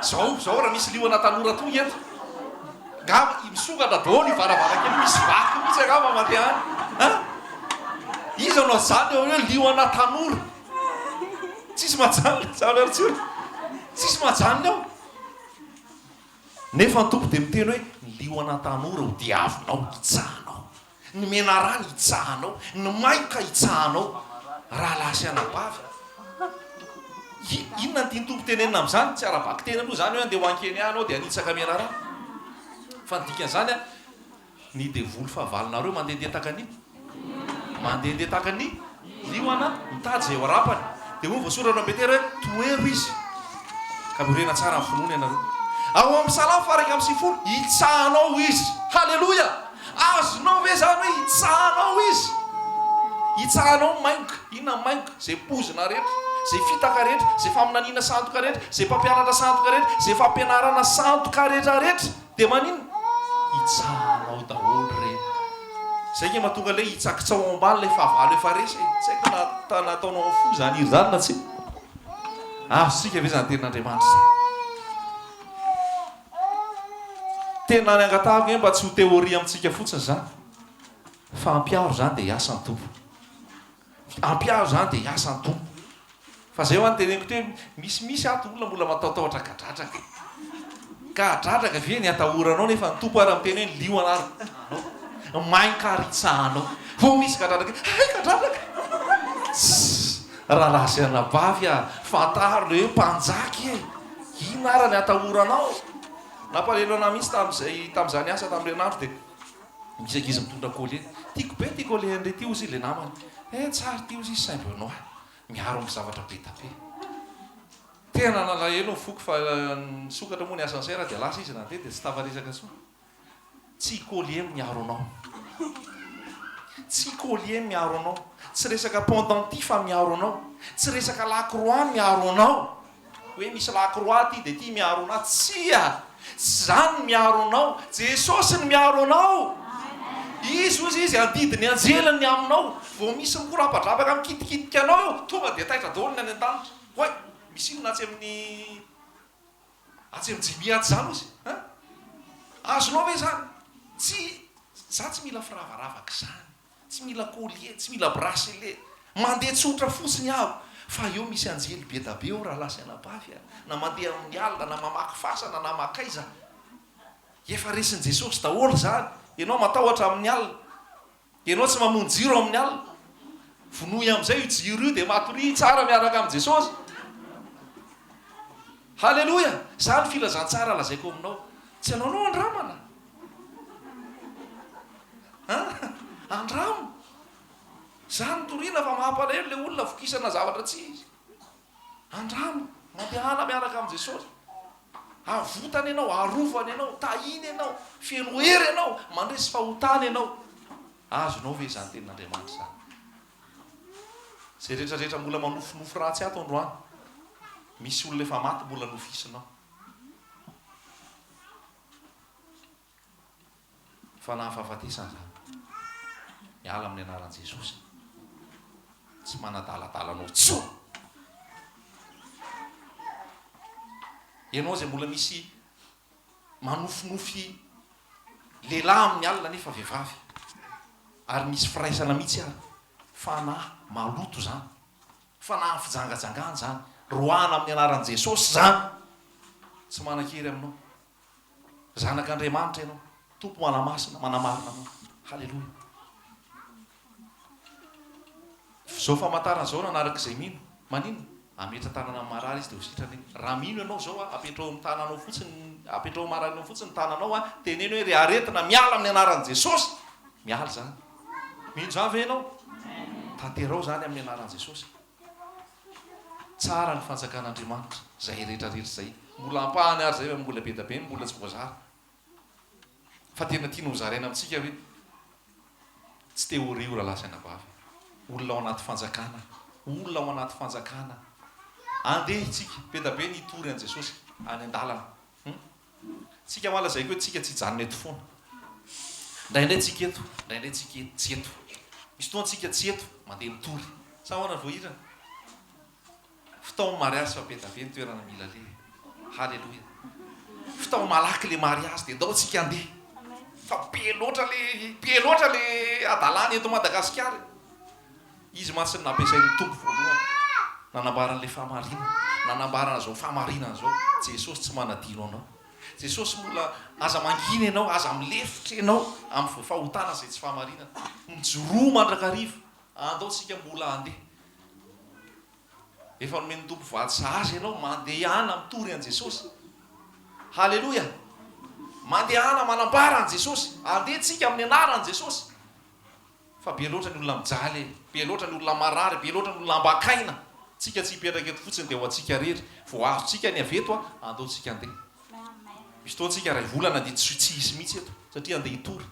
zao raha misy liona tanora tonga eto ngava misongatra daholo ivaravarakely misy vaky mihitsy angava mandeha izy anao zany eo hoe liona tanora tsisy majanona zany aritsy tsisy majanona ao nefa ny tompo dia miteny hoe ny liona tanora ho diavinao hitsahanao ny mena rano hitsahanao ny maika hitsahanao raha lasy anabavy inona ny tiany tompo tenenina amin'izany tsy arabaky teny aloha zany hoe andeha ho ankeny anao dia anitsaka mena rano fa ny dikan'izany ny devoly fahavalinareo mandehandeha takan'iny mandehandeha takany liona mitady zay ho arapany dia moa voasoratra ambetera hoe toero izy ka mirena tsara amin'ny finoana ianareo ao amin'ny salamy faraka amin'ny 20 hitsahanao izy halleloia azonao ve zany hoe hitsahanao izy hitsahanao maingoka inona maingoka zay pozina rehetra zay fitaka rehetra zay faminaniana sandoka rehetra zay mpampianatra sandoka rehetra zay fampianarana sandoka rehetrarehetra dia manino hitsahanao daholo reny zay nge mahatonga le hitsakitsao ambany le fahavalo efa resy tsy haiko nataonao fo zany iry zany na tsy azosika ve zany tenin'Andriamanitra zany tena ny angatahako e mba tsy ho teoria amintsika fotsiny zany fa ampiaro zany dia hiasa ny tompo ampiazo zany dia hiasan'ny tompo fa zay ho anyteneniko te misy ato olona mbola mataotaotra gadradraka gadradraka ve ny atahoranao nefa ny tompo ara miteny hoe lio anao mainkaritsahanao vo misy gadradraka gadradraka raha lasy anabavy a fantaro le hoe mpanjaky e ino ara ny atahoranao nampalelona mihitsy tam'izany asa tam'renandro dia misy ankizy mitondra kôle tiako be ty kôle andre ty ozy le namany tsary ty ozy izy saimboanao miaro amin'ny zavatra be tabe tena nalahelo foky fa nisokatra moa ny asansera dia lasa izy nande dia tsy tavaresaka so tsy kôle miaro anao tsy kôle miaro anao tsy resaka pendentif miaro anao tsy resaka lacroix miaro anao hoe misy lacroix ty dia ty miaro anao tsy zany miaro anao jesosy ny miaro anao izy ozy izy andidiny anjelany aminao vo misy mikorapadrabaka mikitikitika anao eo tonga dia taitra daolony any an-danitra hoe misy inona atsy amin'ny jimiaty zany ozy azonao hoe zany za tsy mila firavaravaka zany tsy mila collier tsy mila bracelet mandeha tsotra fotsiny aho fa eo misy anjely be da be eo raha lasa anabavy na mandeha amin'ny alina na mamaky fasana na makaiza efa resin'i jesosy daholo zany ianao matahotra amin'ny alina ianao tsy mamono jiro amin'ny alina vonoy am'izay io jiro io dia matory tsara miaraka amin'i jesosy halleloia zany filazantsara lazaiko aminao tsy anaonao andramana andramo zany torina fa mahampalahelo le olona vokisana zavatra tsy izy andramo mandehana miaraka amin'i jesosy avotany ianao arovany ianao tahiny ianao feno hery ianao mandresy fahotany ianao azonao ve zany tenin'andriamanitra zany zay rehetrarehetra mbola manofonofo ratsy ato androany misy olona efa maty mbola nofisinao fa nahafahafatesana zany miala amin'ny anaran'i jesosy tsy manadaladala tso ianao zay mbola misy manofinofy lehilahy amin'ny alina nefa vehivavy ary misy firaisana mihitsy ary fanahy maloto zany fanahy fijangajangany zany roana amin'ny anaran'i jesosy zany tsy manan-kery aminao zanak'andriamanitra ianao tompo manamasina manamarina anao halleloia zao famantarana zao nanaraka izay mino manino ametra tanana amin'ny marary izy dia hositrany raha mino ianao zao apetrao amin'ny tananao fotsiny apetrao mararinao fotsiny tananao teneny hoe reharetina miala amin'ny anaran'i jesosy miala zany mino zany ve ianao tanterao zany amin'ny anaran'i jesosy tsara ny fanjakan'andriamanitra zay rehetrarehetra zay mbola ampahany ary zay mbola be da be mbola tsy voazary fa tena tiana hozaraina amintsika hoe tsy te horio raha lasa anabavy olona ao anaty fanjakana olona ao anaty fanjakana andeha itsika be da be nitory an' jesosy any an-dalana tsika malazayko hoe tsika tsy hijanona eto foana indraindray tsika eto indraindray tsika tsy eto misy toa tsika tsy eto mandeha mitory sa hoana voahirana fitao mariazy fa be da be ny toerana mila le halleloia fitao malaky le mariazy dia ndao tsika andeha fa be loatra le adalany eto Madagasikara izy matsy nampiasain'ny tompo voalohany nanambaran'le famarina nanambarana zao famarinana zao jesosy tsy manadino anao jesosy mbola aza mangina ianao aza milefitra ianao amin'ny fahotana zay tsy fahamarinana mijoroa mandrakarivo andao tsika mbola andeha efa nomeny tompo vadysazy ianao mandehana mitory an' jesosy halleloia mandehana manambara an' jesosy andeha tsika amin'ny anaran' jesosy fa be loatra ny olona mijaly be loatra ny olona marary be loatra ny olona ambakaina tsika tsy hipetraka eto fotsiny dia ho atsika rery vo azo tsika ny aveto andao tsika andeha misy toantsika ray volana dia tsy hisy mihitsy eto satria andeha hitory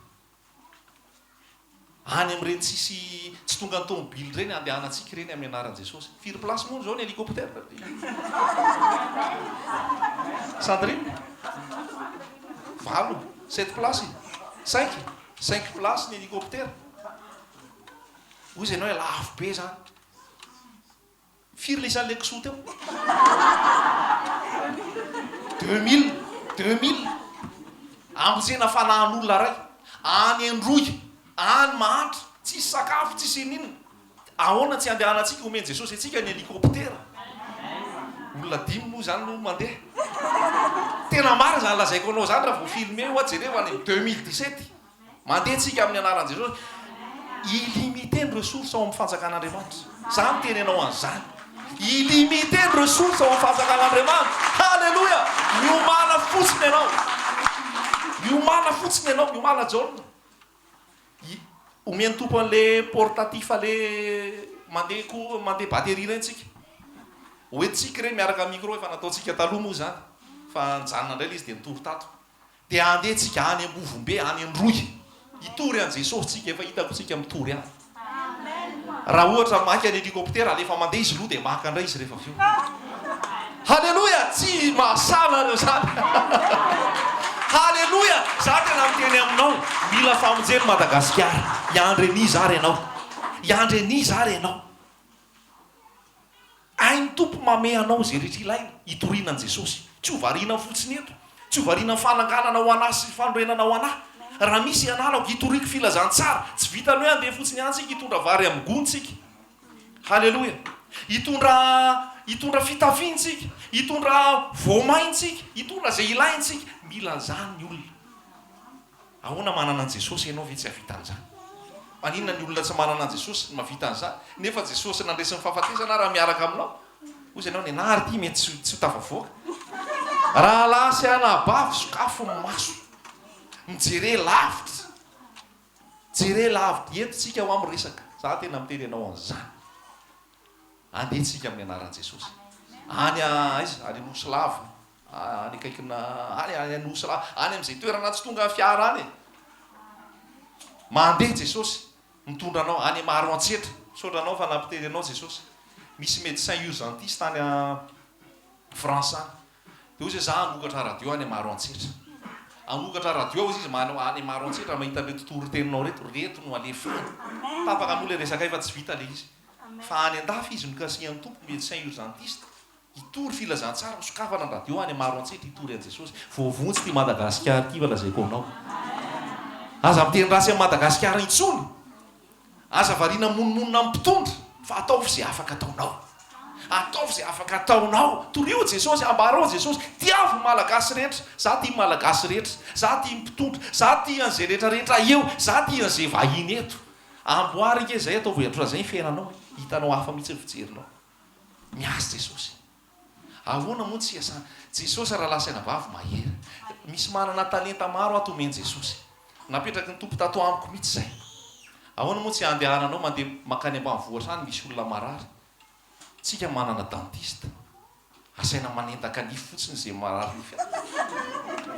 any amin'ireny tsy tonga ny tomobily reny andehanatsika reny amin'ny anaran'i jesosy firy plasy moa zao ny hélicoptère sandrine valo 7 plasy 5 plasy ny hélicoptère ozy ianao hoe lafo be zany firy le isan'le kisoa teo 2000 ambontsena fanahan'olona ray any androy any mahantra tsisy sakafo tsisy ninona ahoana tsy andehanantsika omeny Jesosy atsika ny helikoptera. Olona 5 moa zany no mandeha. Tena mara zany lazaiko anao zany raha vao filme oa jereo any 2017 mandeha tsika amin'ny anaran'i Jesosy. Illimité ny ressources ao amin'ny fanjakan'Andriamanitra. Zany teny ianao an'izany. Illimité ny ressources ao amin'ny fanjakan'Andriamanitra. Halleluja! Miomana fotsiny ianao. Miomana fotsiny ianao, miomana jaona. Omeny tompo an'le portatif le mandeha batterie reny tsika. Hoentsika reny miaraka micro efa nataontsika taloha moa zany. Fa nijanona indray le izy dia nitory tato. Dia andeha tsika any Ambovombe, any Androy. Itory an Jesosy tsika efa hitako tsika mitory any. Raha ohatra maka ny helikoptera alefa mandeha izy loha dia maka indray izy rehefa avy eo. Halleluja! Tsy mahasala reo zany. Halleluja! Za tena miteny aminao, mila famonjeny Madagasikara. Iandre ny zary ianao. Iandre ny zary ianao. Hainy tompo mame anao zay rehetra ilaina hitorinan Jesosy. Tsy ho variana fotsiny eto. Tsy ho variana fananganana ho anahy sy fandroenana ho anahy. Raha misy ianarako hitoriako filazantsara, tsy vitany hoe andeha fotsiny any tsika hitondra vary amin'ny gony tsika. Halleluja! Hitondra fitafiany tsika, hitondra voamainy tsika, hitondra zay ilainy tsika. Mila an'izany ny olona. Ahoana manana an Jesosy ianao ve tsy havita an'izany? Maninona ny olona tsy manana an Jesosy mavita an'izany? Nefa Jesosy nandresiny fahafatesana raha miaraka aminao. Ozy ianao ny nary ty mety tsy ho tafavoaka. Raha lasy anabavy sokafo maso. Mijere lavitra. Jere lavitra. Eto tsika ho amin'ny resaka. Za tena miteny ianao an'izany. Andeha tsika amin'ny anaran'i Jesosy. Any Nosy Lava. Any akaikina any Nosy Lava. Any amin'izay toerana tsy tonga fiara any. Mandeha Jesosy. Mitondra anao any maro antsetra. Saotra anao fa nampiteny anao Jesosy. Misy médecin urgentiste any France any. Dia ozy za hanokatra radio any maro antsetra. Hanokatra radio izy manao any maro antsetra mahita le tontolo teninao reto no alefany. Tapaka moa le resaka efa tsy vita le izy. Fa any an-dafy izy nokasihan'ny tompo médecin urgentiste. Hitory filazantsara sokafana radio any maro antsetra hitory an Jesosy. Voavontsy ty Madagasikara ty valazaiko anao. Aza miteny rasy amin'ny Madagasikara intsony. Aza variana monomonina mpitondra. Fa ataovy izay afaka ataonao. Ataovy izay afaka ataonao. Torio Jesosy, ambarao Jesosy. Tiavo malagasy rehetra. Za tia malagasy rehetra. Za tia mpitondra. Za tia an'izay rehetrarehetra eo. Za tia an'izay vahiny eto. Amboary ke zay ataovy entra zay fiainanao. Hitanao hafa mihitsy fijerinao. Miasa Jesosy. Ahoana moa tsy iasana. Jesosy raha lasaina vavy mahery. Misy manana talenta maro ato omeny Jesosy. Napetraky ny tompo tato amiko mihitsy zay. Ahoana moa tsy andehananao mandeha makany ambanivohitra any misy olona marary. Tsika manana dentiste. Asaina manentaka ny fotsiny zay marary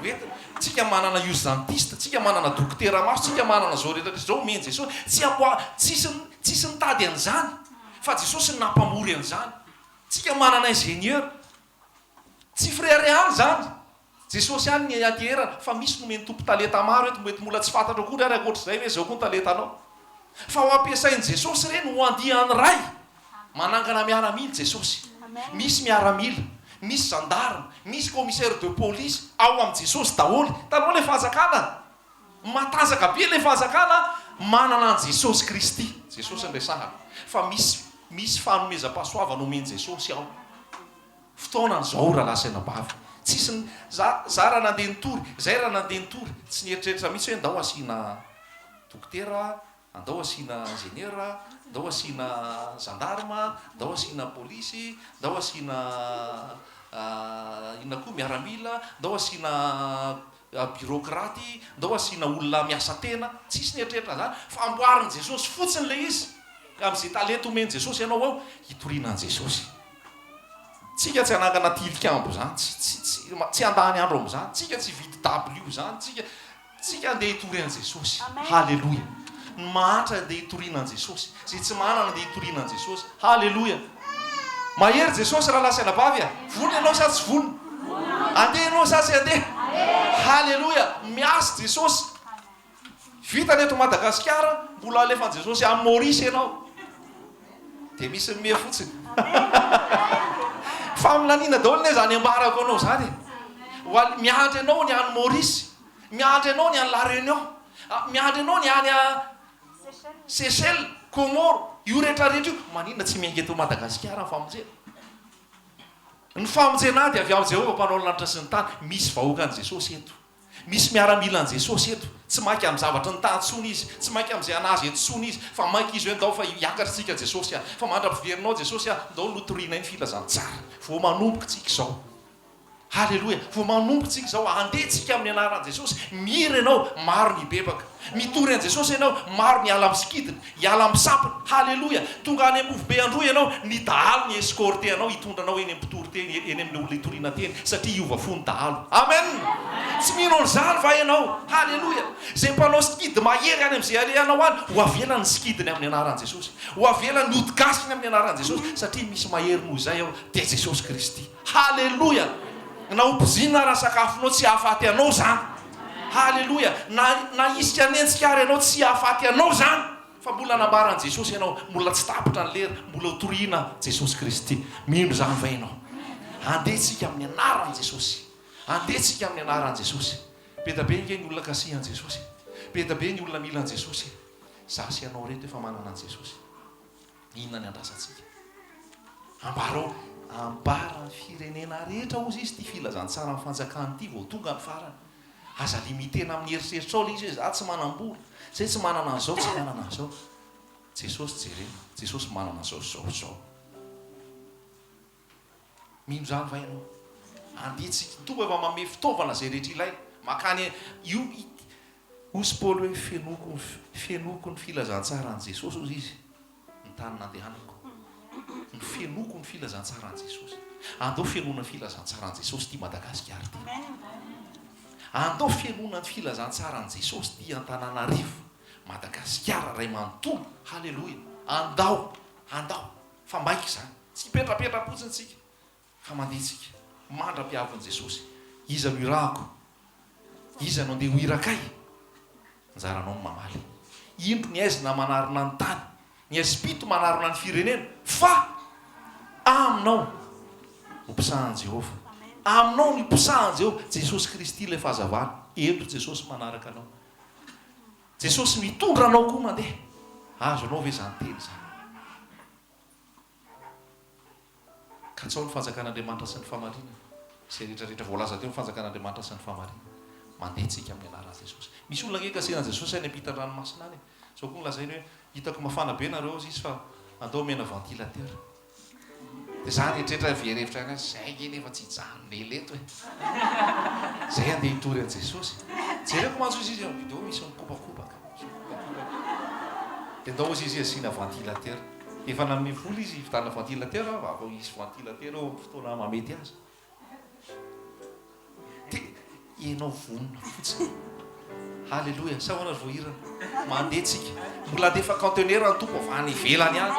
io. Tsika manana urgentiste, tsika manana dokotera maro, tsika manana zao rehetra zao omeny Jesosy. Tsisy nitady an'izany. Fa Jesosy ny nampamory an'izany. Tsika manana ingénieur. Tsy frère ihany zany. Jesosy ihany ny atierana. Fa misy nomeny tompo talenta maro eto mety mbola tsy fantatra koa ary akoatr'izay hoe zao koa ny talentanao. Fa ho ampiasain'i Jesosy reny ho andiany ray. Manangana miaramila Jesosy. Misy miaramila, misy gendarme, misy commissaire de police ao amin'i Jesosy daholo. Taloha le fanjakana. Matanjaka be le fanjakana manana an Jesosy Kristy. Jesosy nresahana. Fa misy fanomezam-pahasoavana omeny Jesosy ao. Fotoana n'izao raha lasaina bavy. Tsisy za raha nandeha nitory, zay raha nandeha nitory, tsy nieritreretra mihitsy hoe andao asiana dokotera, andao asiana ingénieur, andao asiana gendarme, andao asiana polisy, andao asiana inona koa miaramila, andao asiana birokraty, andao asiana olona miasa tena. Tsisy nieritreretra zany. Fa amboarin' Jesosy fotsiny le izy. Amin'izay talenta omeny Jesosy ianao ao, hitorinan Jesosy. Tsika tsy anangana tilikambo zany, tsy andany andro amin'izany, tsika tsy vidy W zany, tsika andeha hitorinan Jesosy. Halleluja. Ny mahatra andeha hitorinan Jesosy. Zay tsy manana andeha hitorinan Jesosy. Halleluja. Mahery Jesosy raha lasaina vavy a. Vony ianao sa tsy vony? Andeha ianao sa tsy andeha? Halleluja. Miasa Jesosy. Vitany eto Madagasikara, mbola alefan'i Jesosy amin'ny Maurice ianao. Dia misy ny mia fotsiny. Fa milanina daholo ne zany ambarako anao zany. Miandry anao ny any Maurice, miandry anao ny any La Réunion, miandry anao ny any Seychelles, Komoro, io rehetrarehetra io manina tsy miainga eto Madagasikara ny famonjena. Ny famonjena dia avy amin'ny Jehovah mpanao ny lanitra sy ny tany. Misy vahoaka an' Jesosy eto. Misy miaramila an' Jesosy eto. Tsy mainky amin'ny zavatra ny tantsony izy, tsy mainky amin'izay anazy entsony izy, fa mainky izy hoe ndao fa hiakatritsika Jesosy a, fa mandra-piverinao Jesosy a, ndao lotoriana iny filazantsara. Vao manomboka tsika izao. Halleloja. Vao manomboka tsika izao, andehantsika amin'ny anaran'i Jesosy. Mira ianao, maro ny bebaka. Mitory an' Jesosy ianao, maro ny ala misikidina, hiala amin'ny sampiny. Halleloja. Tonga any amin'ny be androy ianao, ny dahalo ny escorté anao, hitondranao eny amin'ny mpitory teny, eny amin'ny olona hitoriana teny, satria iova fo ny dahalo. Amen. Tsy mino an'izany va ianao. Halleloja. Zay mpanao sikidy mahery any amin'izay alehanao any, ho avelany ny sikidiny amin'ny anaran'i Jesosy. Ho avelany ny odigasiny amin'ny anaran'i Jesosy, satria misy mahery noho izay ao dia Jesosy Kristy. Halleloja. Na ompizina raha sakafonao tsy hahafaty anao zany. Halleloja. Na isika nenjikary ianao tsy hahafaty anao zany, fa mbola nambaran'i Jesosy ianao, mbola tsy tapitra ny lera, mbola hotoriana Jesosy Kristy. Mino zany va ianao. Andehantsika amin'ny anaran'i Jesosy. Andehantsika amin'ny anaran'i Jesosy. Beda be nge ny olona kasihan' Jesosy. Beda be ny olona mila an' Jesosy. Zasy ianao reto efa manana an' Jesosy. Inona ny andrasantsika? Ambarao, ambara ny firenena rehetra ozy izy ty filazantsara ny fanjakany ty vao tonga ny farany. Aza limitena amin'ny eritreritra ao le izy hoe za tsy manam-bola, zay tsy manana an'izao, tsy manana an'izao. Jesosy jerena, Jesosy manana an'izao zao. Mino zany va ianao? Andetsika tonga efa mame fitaovana zay rehetra ilay. Makany io osy Paoly hoe fenoko ny filazantsara an' Jesosy ozy izy. Ny tany nandehanako. Ny fenoko ny filazantsara an' Jesosy. Andao fenona ny filazantsara an' Jesosy ty Madagasikara ty. Andao fenona ny filazantsara an' Jesosy ty Antananarivo, Madagasikara ray manontolo. Halleloja. Andao. Fa maika zany. Tsy petrapetra-potsiny tsika. Fa mandetsika. Mandra-piavin'i Jesosy. Iza no irahako? Iza no andeha ho irakay? Anjaranao ny mamaly. Indro ny aizina manarona ny tany, ny espito manarona ny firenena, fa aminao no pisahan' Jehovah. Aminao no pisahan' Jehovah. Jesosy Kristy ilay fahazavana. Eto Jesosy manaraka anao. Jesosy mitondra anao koa mandeha. Azo anao ve zany teny zany? Ka tsao ny fanjakan'Andriamanitra sy ny famarinana. Izay rehetrarehetra voalaza teo ny fanjakan'Andriamanitra sy ny famarinana. Mandehantsika amin'ny anaran'i Jesosy. Misy olona nge kasehan' Jesosy any ampita ranomasina any. Zao koa nolazainy hoe hitako mafana be nareo izy fa andao mena ventilateur. Dia zany eritreretra verevitra any zay nge nefa tsy hijanona ela eto e. Zay andeha hitory an' Jesosy. Jereko mantsy izy deo misy mikopakopaka. Dia ndao izy asiana ventilateur. Efa nanome vola izy vitana ventilateur, vao isy ventilateur eo fotoana mamety azy. Dia ianao vonona fotsiny. Halleloja. Sa hoana vao hirana. Mandetsika. Mbola andefa conteneur ny tompo avy any ivelany any.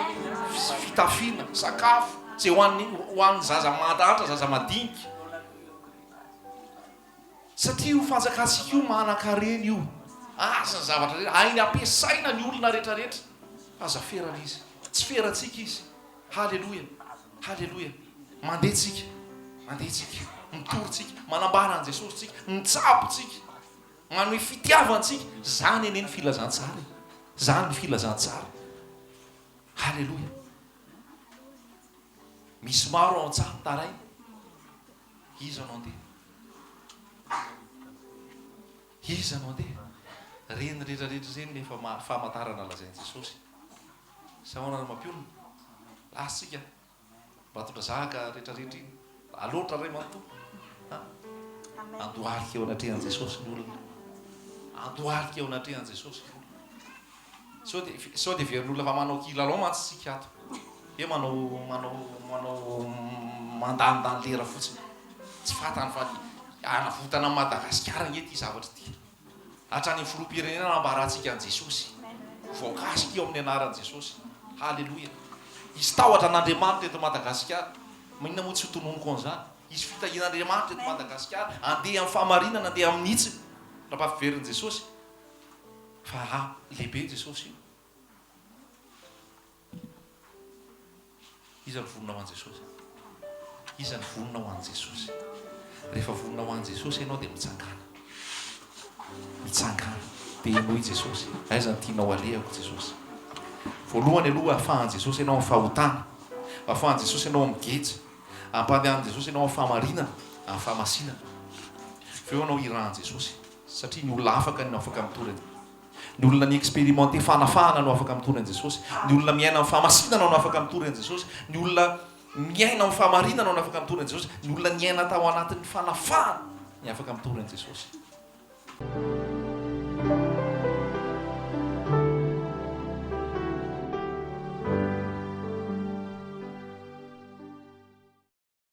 Fitafiana, sakafo. Zay hoan'ny zaza mandahatra, zaza madinika. Satria io fanjakatsika io manan-karena io. Aza ny zavatra rehetra. Ainy ampiasaina ny olona rehetrarehetra. Aza ferana izy. Tsy ferantsika izy. Halleloja. Halleloja. Mandetsika. Mitoritsika. Manambara an' Jesosy tsika. Mitsapotsika. Manome fitiavantsika. Zany eny ny filazantsara. Zany ny filazantsara. Halleloja. Misy maro ao an-tsaha taray. Iza no andeha? Iza no andeha? Reny rehetrarehetra zeny nefa fahamantarana lazain'i Jesosy. Sahoana mampiolona. Lasitsika. Mbatondra zaka rehetrarehetra iny. Aloatra ray manontolo. Andohalika eo anatrehan'i Jesosy ny olona. Andohalika eo anatrehan'i Jesosy ny olona. Sao dia verin'olona fa manao kilalao mantsy tsika ato. Eo manao mandandany lera fotsiny. Tsy fatany fa anavotana Madagasikara nge ty zavatra ty. Hatrany filoam-pirenena nambarantsika an' Jesosy. Voakasika eo amin'ny anaran'i Jesosy. Halleloja. Izy tahotra an'Andriamanitra eto Madagasikara. Maninona moa tsy hotononoko an'izany. Izy fitahian'Andriamanitra eto Madagasikara. Andeha amin'ny fahamarinana, andeha amin'ny nitsy. Raha-pahafiverin' Jesosy. Fa lehibe Jesosy io. Iza ny vonona ho an' Jesosy? Iza ny vonona ho an' Jesosy? Rehefa vonona ho an' Jesosy ianao dia mitsangana. Mitsangana. Dia ianao i Jesosy. Aiza ny tianao alehako Jesosy? voalohany aloha ahafahan Jesosy ianao amin'ny fahotana, ahafahan Jesosy ianao amin'ny geja, ampandehany Jesosy ianao amin'ny fahamarinana, amin'ny fahamasinana. Feo anao irahan Jesosy satria ny olona afaka no afaka mitorany. Ny olona ny expérimenté fanafahana no afaka mitorany Jesosy. Ny olona miaina amin'ny fahamasinana no afaka mitorany Jesosy. Ny olona miaina amin'ny fahamarinana no afaka mitorany Jesosy. Ny olona miaina tao anatin'ny fanafahana no afaka mitorany Jesosy.